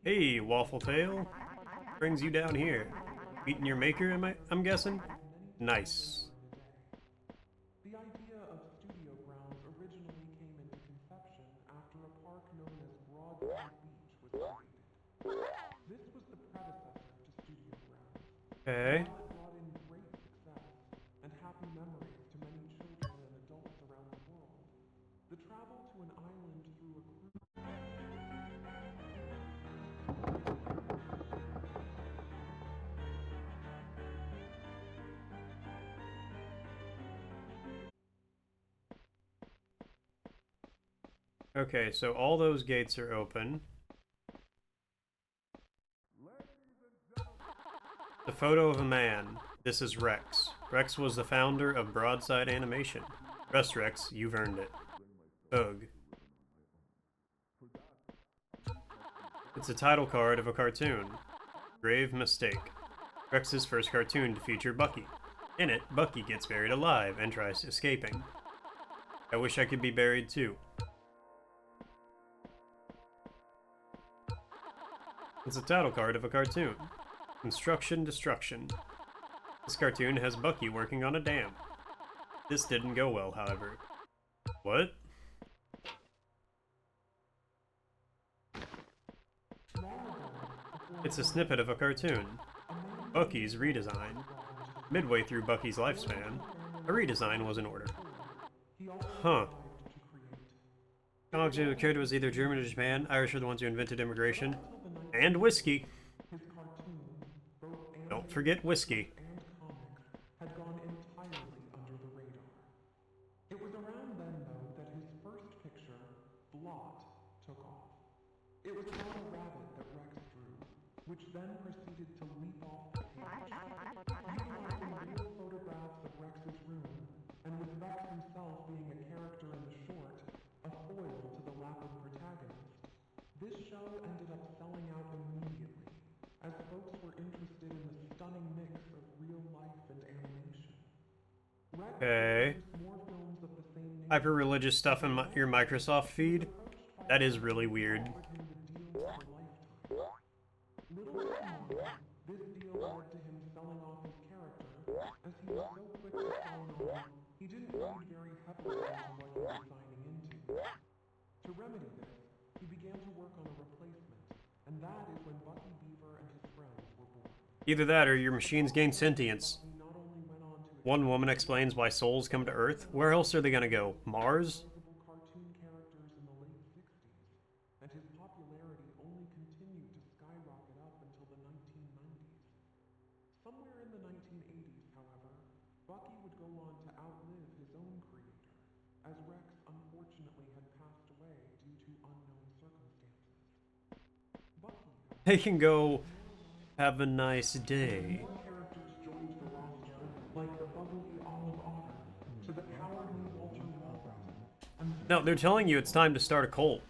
Hey, Waffle Tail. Brings you down here. Meeting your maker, I'm guessing? Nice. The idea of Studio Grounds originally came into conception after a park known as Broadside Beach was created. This was the predecessor to Studio Grounds. Okay. While it brought in great success and happy memories to many children and adults around the world, the travel to an island through a cruise... Okay, so all those gates are open. The photo of a man. This is Rex. Rex was the founder of Broadside Animation. Rest Rex, you've earned it. Ugh. It's a title card of a cartoon. Grave mistake. Rex's first cartoon to feature Bucky. In it, Bucky gets buried alive and tries escaping. I wish I could be buried too. It's a title card of a cartoon. Construction Destruction. This cartoon has Bucky working on a dam. This didn't go well, however. What? It's a snippet of a cartoon. Bucky's redesign. Midway through Bucky's lifespan, a redesign was in order. Huh. Knowledge of the character was either German or Japan. Irish are the ones who invented immigration. And whiskey. Don't forget whiskey. and comics had gone entirely under the radar. It was around then, though, that his first picture, Blot, took off. It was not which then proceeded to leap off the page. Utilizing real photographs of Rex's room, and with Rex himself being a character in the short, a foil to the lapid protagonist, this show ended up selling out immediately, as folks were interested in the stunning mix of real life and animation. Rex Okay. produced more films of the same nature. Hyper religious stuff in your Microsoft feed. That is really weird. Little did he know, this deal led to him selling off his character, as he was so quick to sign on, he didn't read very heavily into what he was signing into. To remedy this, he began to work on a replacement, and that is when Bucky Beaver and his friends were born. Either that or your machines gain sentience. He not only went on to One woman explains why souls come to Earth. Where else are they gonna go? Mars? recognizable cartoon characters in the late 60s, and his popularity only continued to skyrocket up until the 1990s. Somewhere in the 1980s, however, Bucky would go on to outlive his own creator, as Rex unfortunately had passed away due to unknown circumstances. Bucky, They can go have a nice day. more characters joined the roster, like the bubbly Olive Otter, to the cowardly Walter Walrus. No, they're telling you it's time to start a cult.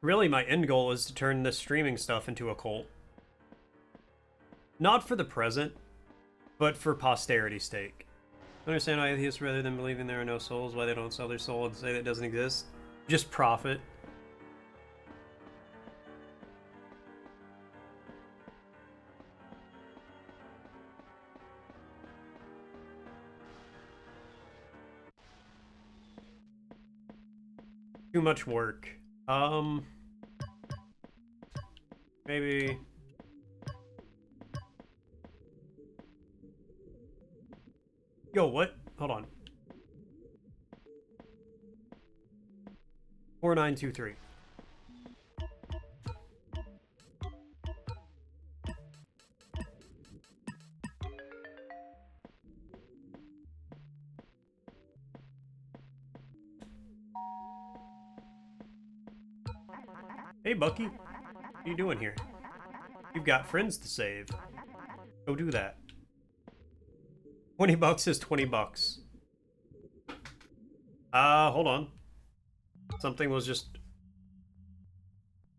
Really, my end goal is to turn this streaming stuff into a cult. Not for the present, but for posterity's sake. Understand why atheists, rather than believing there are no souls, why they don't sell their soul and say that it doesn't exist? Just profit. Too much work. Maybe. Yo, what? Hold on. 4923. Hey, Bucky. What are you doing here? You've got friends to save. Go do that. 20 bucks is 20 bucks. Hold on. Something was just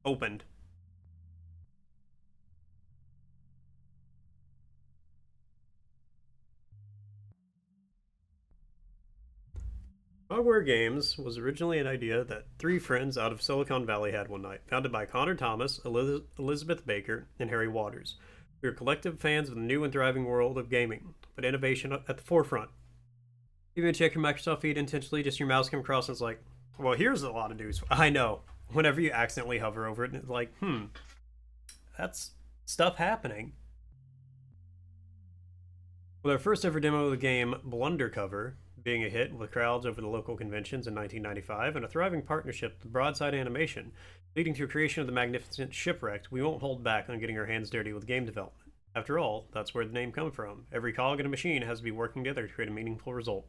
opened. Hogwarts Games was originally an idea that three friends out of Silicon Valley had one night, founded by Connor Thomas, Elizabeth Baker, and Harry Waters. We are collective fans of the new and thriving world of gaming, but innovation at the forefront. You even check your Microsoft feed intentionally, just your mouse come across and it's like, well, here's a lot of news. I know. Whenever you accidentally hover over it, and it's like, that's stuff happening. With our first ever demo of the game, Blundercover, being a hit with crowds over the local conventions in 1995, and a thriving partnership with Broadside Animation, leading to a creation of the magnificent Shipwrecked, we won't hold back on getting our hands dirty with game development. After all, that's where the name comes from. Every cog in a machine has to be working together to create a meaningful result.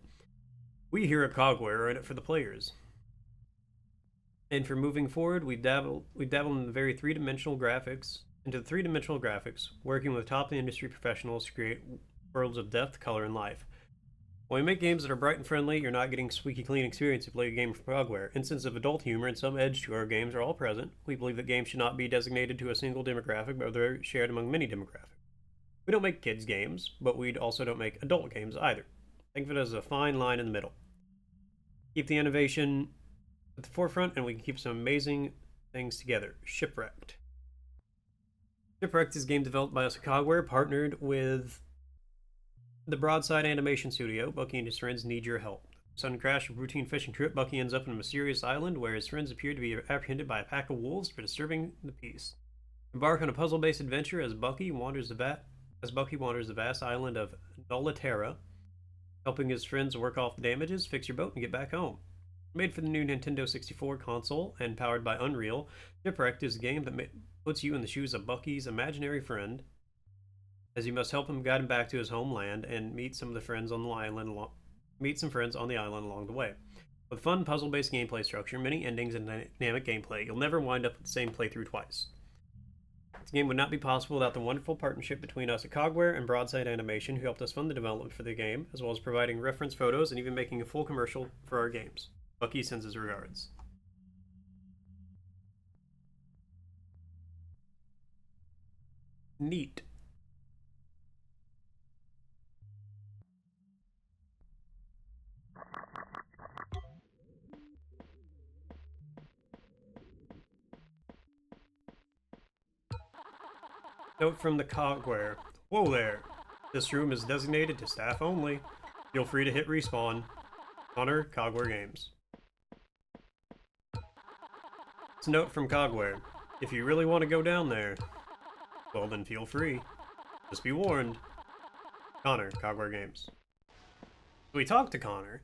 We here at Cogware are in it for the players. And for moving forward, we dabble in the very three-dimensional graphics, working with top of the industry professionals to create worlds of depth, color, and life. When we make games that are bright and friendly, you're not getting squeaky clean experience to play a game from Cogware. Instances of adult humor and some edge to our games are all present. We believe that games should not be designated to a single demographic, but rather shared among many demographics. We don't make kids games, but we also don't make adult games either. Think of it as a fine line in the middle. Keep the innovation at the forefront, and we can keep some amazing things together. Shipwrecked. Shipwrecked is a game developed by us at Cogware, partnered with the Broadside Animation Studio. Bucky and his friends need your help. Sudden crash of routine fishing trip, Bucky ends up on a mysterious island where his friends appear to be apprehended by a pack of wolves for disturbing the peace. Embark on a puzzle-based adventure as Bucky wanders the vast island of Nolaterra, helping his friends work off the damages, fix your boat, and get back home. Made for the new Nintendo 64 console and powered by Unreal, Shipwrecked is a game that puts you in the shoes of Bucky's imaginary friend, as you must help him guide him back to his homeland and meet some friends on the island along the way. With fun puzzle-based gameplay structure, many endings, and dynamic gameplay, you'll never wind up with the same playthrough twice. This game would not be possible without the wonderful partnership between us at Cogware and Broadside Animation, who helped us fund the development for the game, as well as providing reference photos and even making a full commercial for our games. Bucky sends his regards. Neat. Note from the Cogware. Whoa there! This room is designated to staff only. Feel free to hit respawn. Honor Cogware Games. It's a note from Cogware. If you really want to go down there, well then feel free. Just be warned. Connor, Cogware Games. We talked to Connor.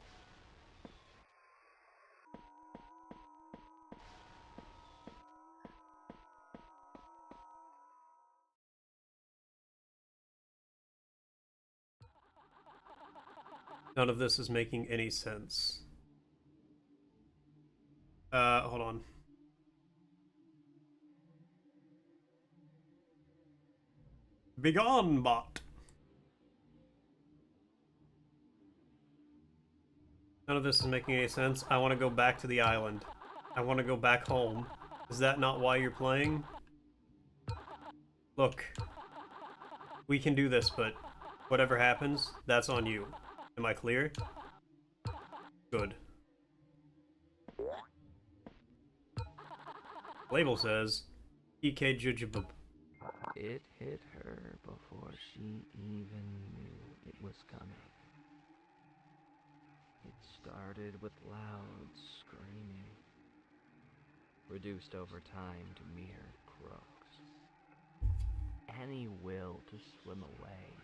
None of this is making any sense. Hold on. Begone, bot! None of this is making any sense. I want to go back to the island. I want to go back home. Is that not why you're playing? Look. We can do this, but whatever happens, that's on you. Am I clear? Good. Label says, pngtuber. It hit her before she even knew it was coming. It started with loud screaming, reduced over time to mere croaks. Any will to swim away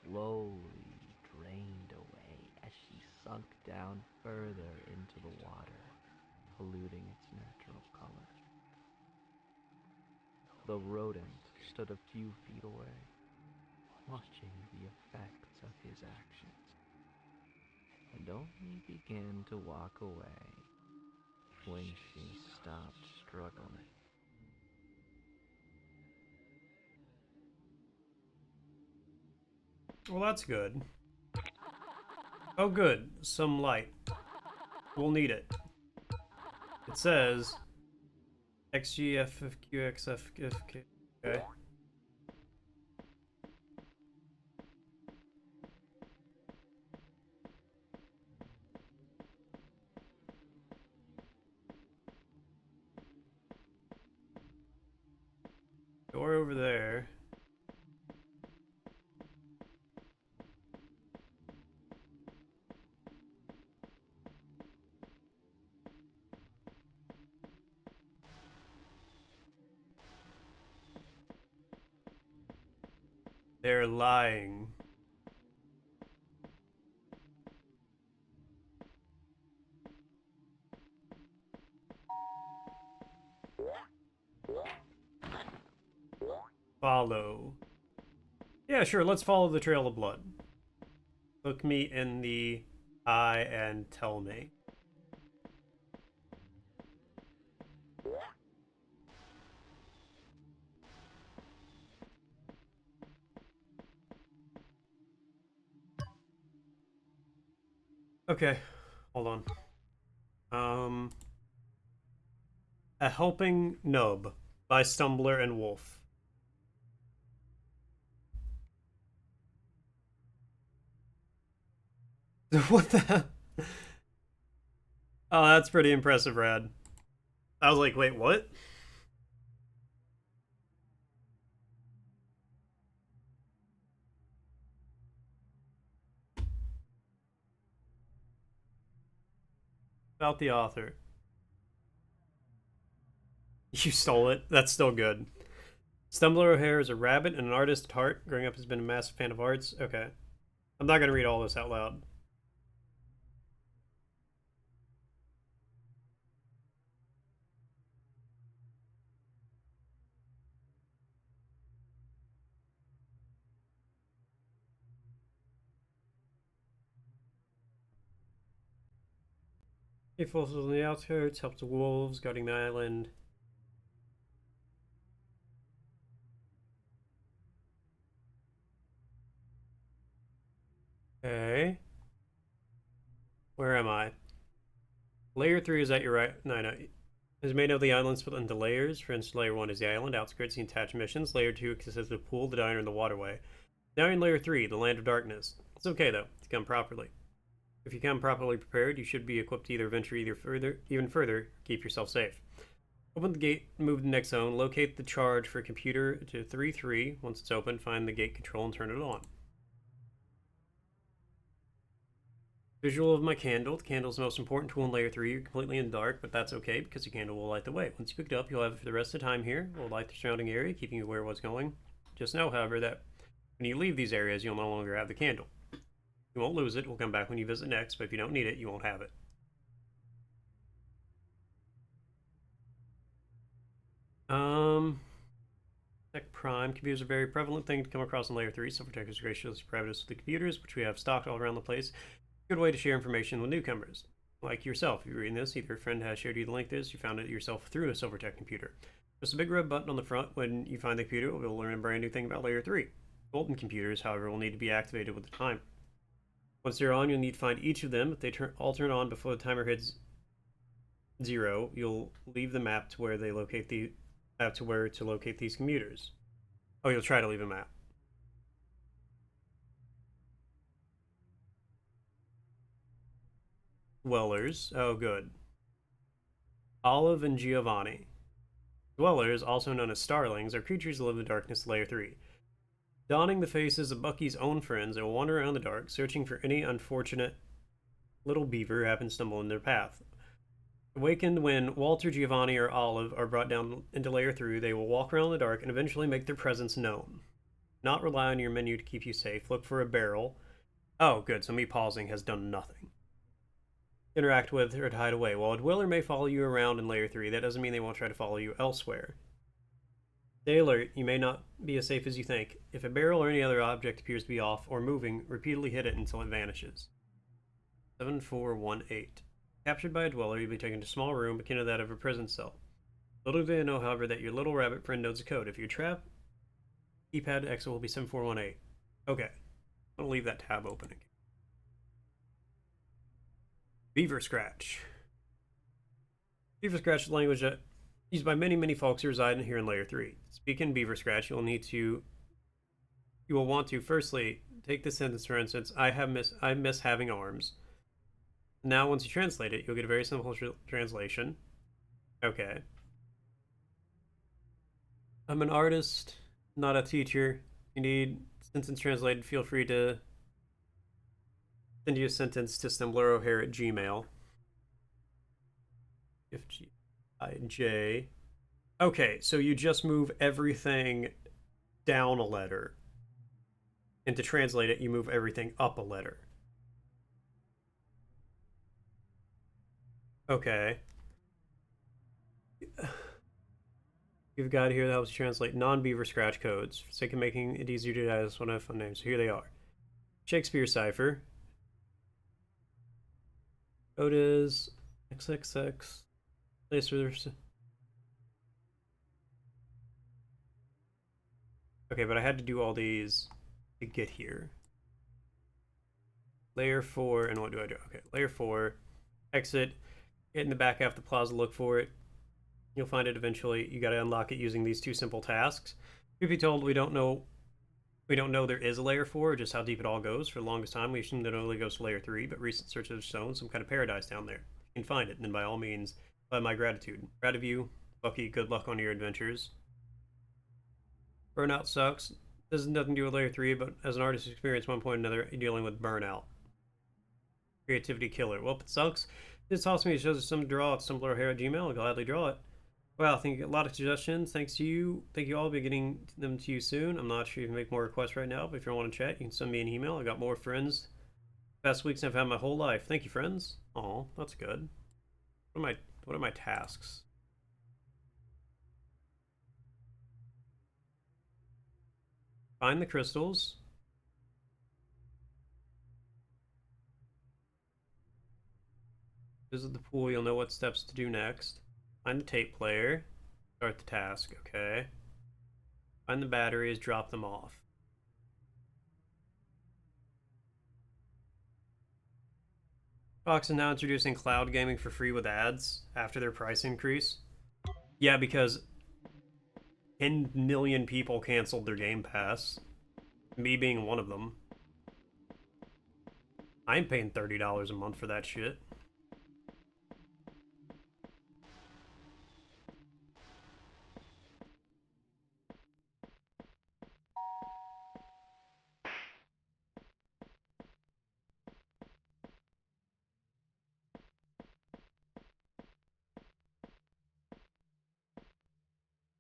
slowly drained away as she sunk down further into the water, polluting its natural color. The rodent stood a few feet away, watching the effects of his actions, and only began to walk away when she stopped struggling. Well, that's good. Oh, good. Some light. We'll need it. It says XGFFQXFFK. Okay. Door over there. They're lying. Follow. Yeah, sure, let's follow the trail of blood. Look me in the eye and tell me. Okay, hold on. A Helping Nub by Stumbler and Wolf. What the hell? Oh, that's pretty impressive, Rad. I was like, wait, what? About the author. You stole it. That's still good. Stumbler O'Hare is a rabbit and an artist at heart. Growing up has been a massive fan of arts. Okay. I'm not going to read all this out loud. He forces on the outskirts, helps the wolves guarding the island. Okay. Where am I? Layer 3 is at your right. No. Is made of the island split into layers. For instance, layer 1 is the island, outskirts, and attached missions. Layer 2 consists of the pool, the diner, and the waterway. Now you're in layer 3, the land of darkness. It's okay though, to come properly. If you come properly prepared, you should be equipped to either venture even further, keep yourself safe. Open the gate, move to the next zone, locate the charge for computer to 3-3. Once it's open, find the gate control and turn it on. Visual of my candle. The candle is the most important tool in layer 3. You're completely in the dark, but that's okay because the candle will light the way. Once you pick it up, you'll have it for the rest of the time here. It will light the surrounding area, keeping you aware of what's going. Just know, however, that when you leave these areas, you'll no longer have the candle. You won't lose it. It will come back when you visit next, but if you don't need it, you won't have it. Tech Prime. Computers are a very prevalent thing to come across in layer 3. Silver Tech is graciously provided us with the computers, which we have stocked all around the place. Good way to share information with newcomers. Like yourself, if you're reading this, either a friend has shared you the link to this, you found it yourself through a Silvertech computer. Just a big red button on the front. When you find the computer, you'll learn a brand new thing about layer 3. Golden computers, however, will need to be activated with the time. Once they're on, you'll need to find each of them. If they all turn on before the timer hits 0, you'll leave the map to where they locate to locate these computers. Oh, you'll try to leave a map. Dwellers. Oh, good. Olive and Giovanni. Dwellers, also known as starlings, are creatures that live in the darkness of layer 3. Donning the faces of Bucky's own friends, they will wander around the dark, searching for any unfortunate little beaver who happens to stumble in their path. Awakened when Walter, Giovanni, or Olive are brought down into layer 3, they will walk around in the dark and eventually make their presence known. Not rely on your menu to keep you safe. Look for a barrel. Oh, good, so me pausing has done nothing. Interact with or to hide away. While a dweller may follow you around in layer 3, that doesn't mean they won't try to follow you elsewhere. Stay alert, you may not be as safe as you think. If a barrel or any other object appears to be off or moving, repeatedly hit it until it vanishes. 7418. Captured by a dweller, you'll be taken to a small room akin to that of a prison cell. Little do they know, however, that your little rabbit friend knows the code. If you're trapped, keypad exit will be 7418. Okay. I'm going to leave that tab open again. Beaver Scratch. Beaver Scratch is a language that used by many folks who reside here in layer 3. Speaking Beaver Scratch, you will want to firstly take the sentence, for instance, I miss having arms. Now once you translate it, you'll get a very simple translation. Okay. I'm an artist, not a teacher. If you need sentence translated, feel free to send you a sentence to StumblerO'Hare@gmail. If J. Okay, so you just move everything down a letter. And to translate it, you move everything up a letter. Okay. You've got here that helps translate non-Beaver Scratch codes for the sake of making it easier to add this one of fun names. So here they are. Shakespeare cipher. Code is XXX. Place for okay, but I had to do all these to get here. Layer 4, and what do I do? Okay, layer 4, exit, get in the back half of the plaza, look for it. You'll find it eventually. You gotta unlock it using these 2 simple tasks. Truth be told, we don't know there is a layer 4, or just how deep it all goes. For the longest time, we assumed it only goes to layer 3, but recent searches have shown some kind of paradise down there. You can find it, and by all means, by my gratitude. Proud of you, Bucky, good luck on your adventures. Burnout sucks. This has nothing to do with layer 3, but as an artist experience, one point or another, you're dealing with burnout. Creativity killer. Well, if it sucks, this toss me shows us some to draw at StumblerO'Hare@gmail. I'll gladly draw it. Wow, thank you. A lot of suggestions. Thanks to you. Thank you all. I'll be getting them to you soon. I'm not sure you can make more requests right now, but if you want to chat, you can send me an email. I got more friends. Best weeks I've had my whole life. Thank you, friends. Oh, that's good. What are my tasks? Find the crystals. Visit the pool. You'll know what steps to do next. Find the tape player. Start the task. Okay. Find the batteries. Drop them off. Fox is now introducing cloud gaming for free with ads after their price increase. Yeah, because 10 million people canceled their Game Pass. Me being one of them. I'm paying $30 a month for that shit.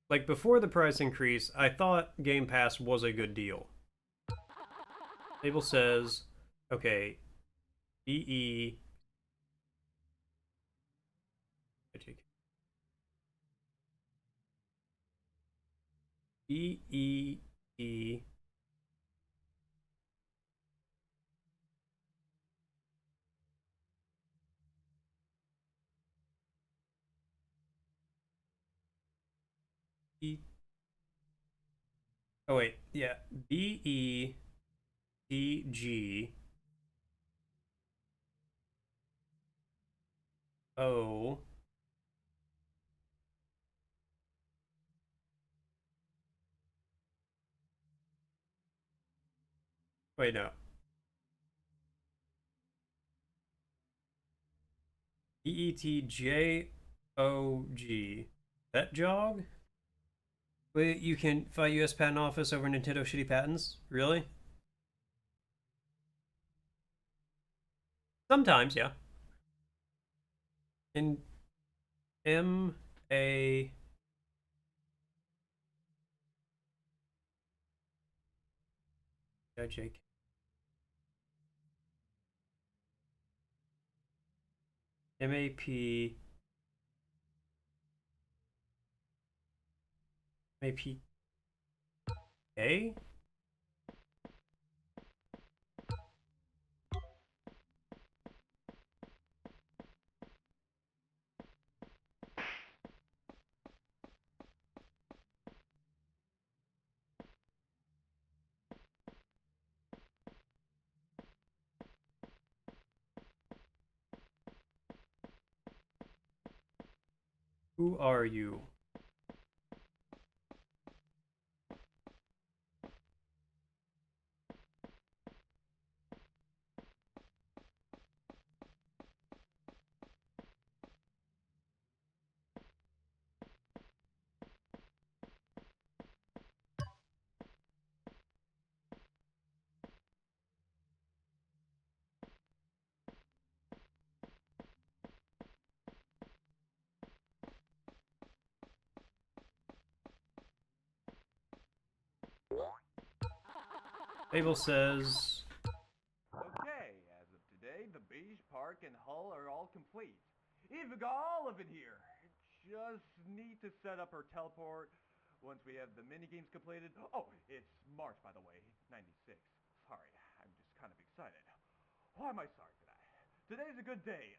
Like, before the price increase, I thought Game Pass was a good deal. Table says, okay, BE. BEE. Oh, wait, yeah. BETG. O. Wait, no. BETJOG. That jog? Wait, you can fight US Patent Office over Nintendo shitty patents? Really? Sometimes, yeah. In MA. JK. MAP. MAPK? Who are you? Fable says. Okay, as of today, the beach, park, and hull are all complete. Even got Olive in here. Just need to set up her teleport once we have the mini games completed. Oh, it's March, by the way, 96. Sorry, I'm just kind of excited. Why am I sorry for that? Today's a good day.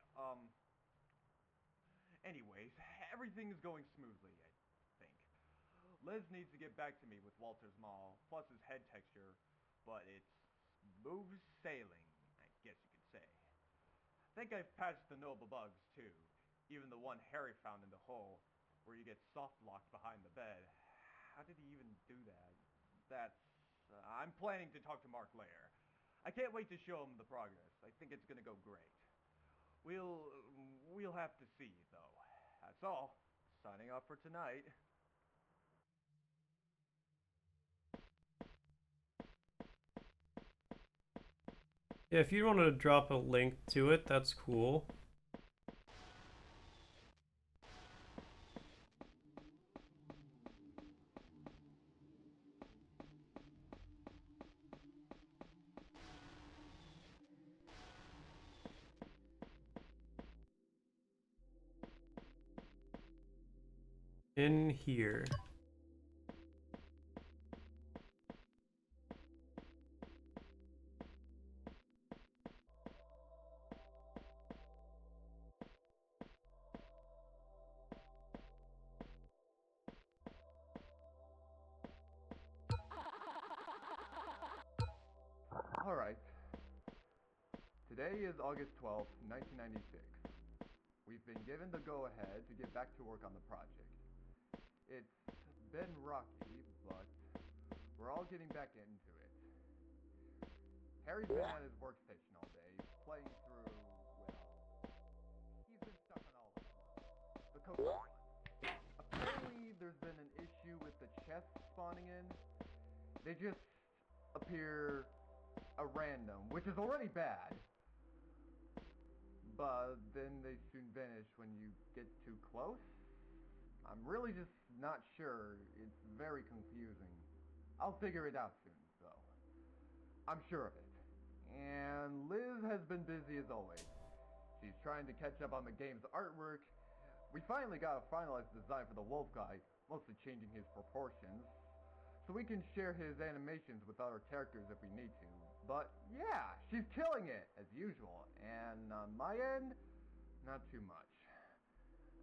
Anyways, everything is going smoothly, I think. Liz needs to get back to me with Walter's Mall, plus his head texture, but it's smooth sailing, I guess you could say. I think I've patched the noble bugs too, even the one Harry found in the hole, where you get soft locked behind the bed. How did he even do that? That's. I'm planning to talk to Mark later. I can't wait to show him the progress. I think it's gonna go great. We'll we'll have to see though. That's all. Signing off for tonight. Yeah, if you want to drop a link to it, that's cool. In here. Alright. Today is August 12th, 1996. We've been given the go-ahead to get back to work on the project. It's been rocky, but we're all getting back into it. Harry's been at his workstation all day, playing through, well, he's been stuck on all of them. The code one. Apparently, there's been an issue with the chests spawning in. They just appear at random, which is already bad. But then they soon vanish when you get too close. I'm really just not sure. It's very confusing. I'll figure it out soon, though. I'm sure of it. And Liz has been busy as always. She's trying to catch up on the game's artwork. We finally got a finalized design for the wolf guy, mostly changing his proportions, so we can share his animations with other characters if we need to. But yeah, she's killing it, as usual. And on my end, not too much.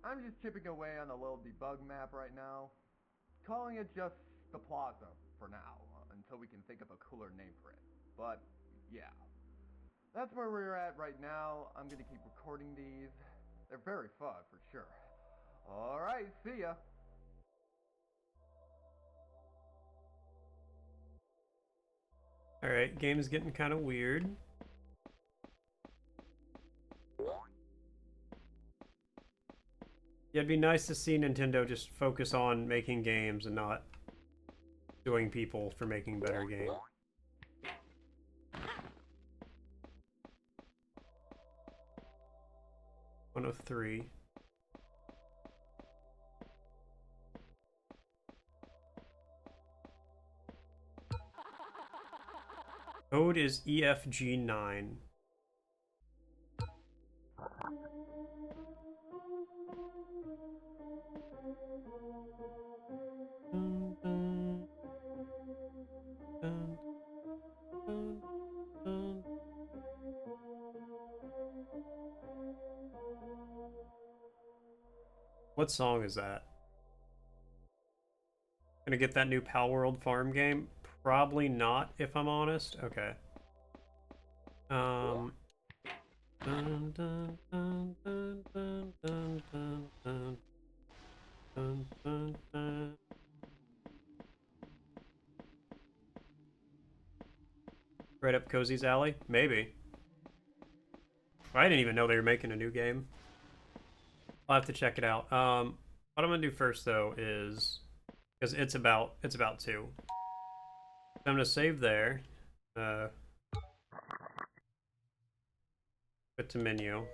I'm just chipping away on a little debug map right now, calling it just the Plaza for now, until we can think of a cooler name for it. But yeah, that's where we're at right now. I'm gonna keep recording these. They're very fun, for sure. Alright, see ya. Alright, game's getting kind of weird. Yeah, it'd be nice to see Nintendo just focus on making games and not suing people for making better games. One of three. Code is EFG9. What song is that? Gonna get that new Pal World farm game? Probably not, if I'm honest. Okay. Dun, dun, dun, dun, dun, dun, dun, dun, dun, dun, dun. Right up Cozy's alley? Maybe. I didn't even know they were making a new game. I'll have to check it out. What I'm gonna do first though is, because it's about 2. So I'm gonna save there. Go to menu.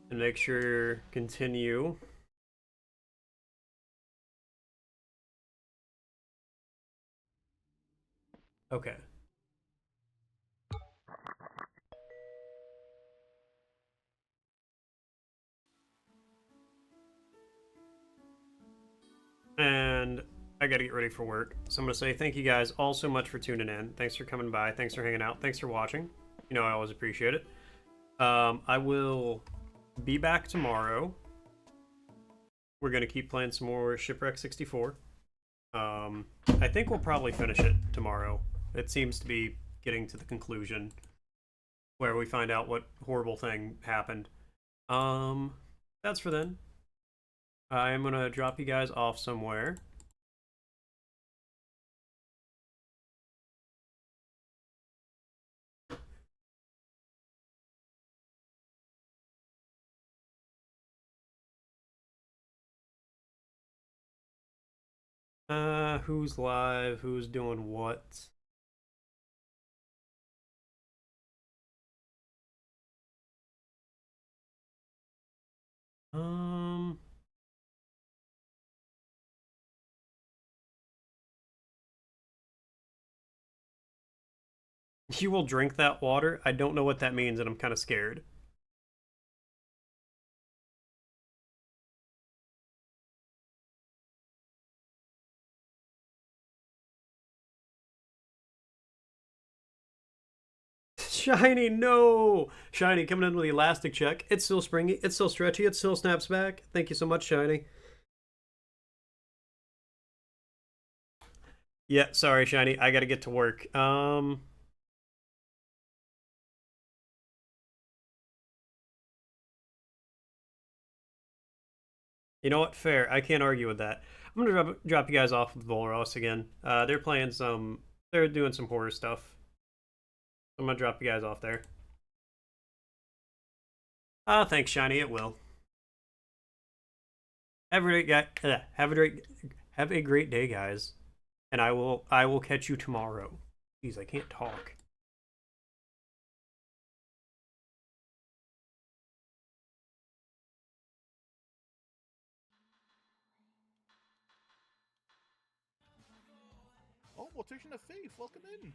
And make sure continue. Okay. And I gotta get ready for work. So I'm gonna say thank you guys all so much for tuning in. Thanks for coming by. Thanks for hanging out. Thanks for watching. You know I always appreciate it. I will be back tomorrow. We're gonna keep playing some more Shipwrecked 64. I think we'll probably finish it tomorrow. It seems to be getting to the conclusion where we find out what horrible thing happened. That's for then. I'm gonna drop you guys off somewhere. Who's live? Who's doing what? Um, You will drink that water? I don't know what that means, and I'm kind of scared. Shiny, no! Shiny coming in with the elastic check. It's still springy, it's still stretchy, it still snaps back. Thank you so much, Shiny. Yeah, sorry, Shiny. I gotta get to work. You know what? Fair. I can't argue with that. I'm gonna drop you guys off with Volros again. They're playing some. They're doing some horror stuff. I'm gonna drop you guys off there. Thanks, Shiny. It will. Have a great guy. Have a great day, guys. And I will catch you tomorrow. Jeez, I can't talk. Oh, mortician of faith, welcome in.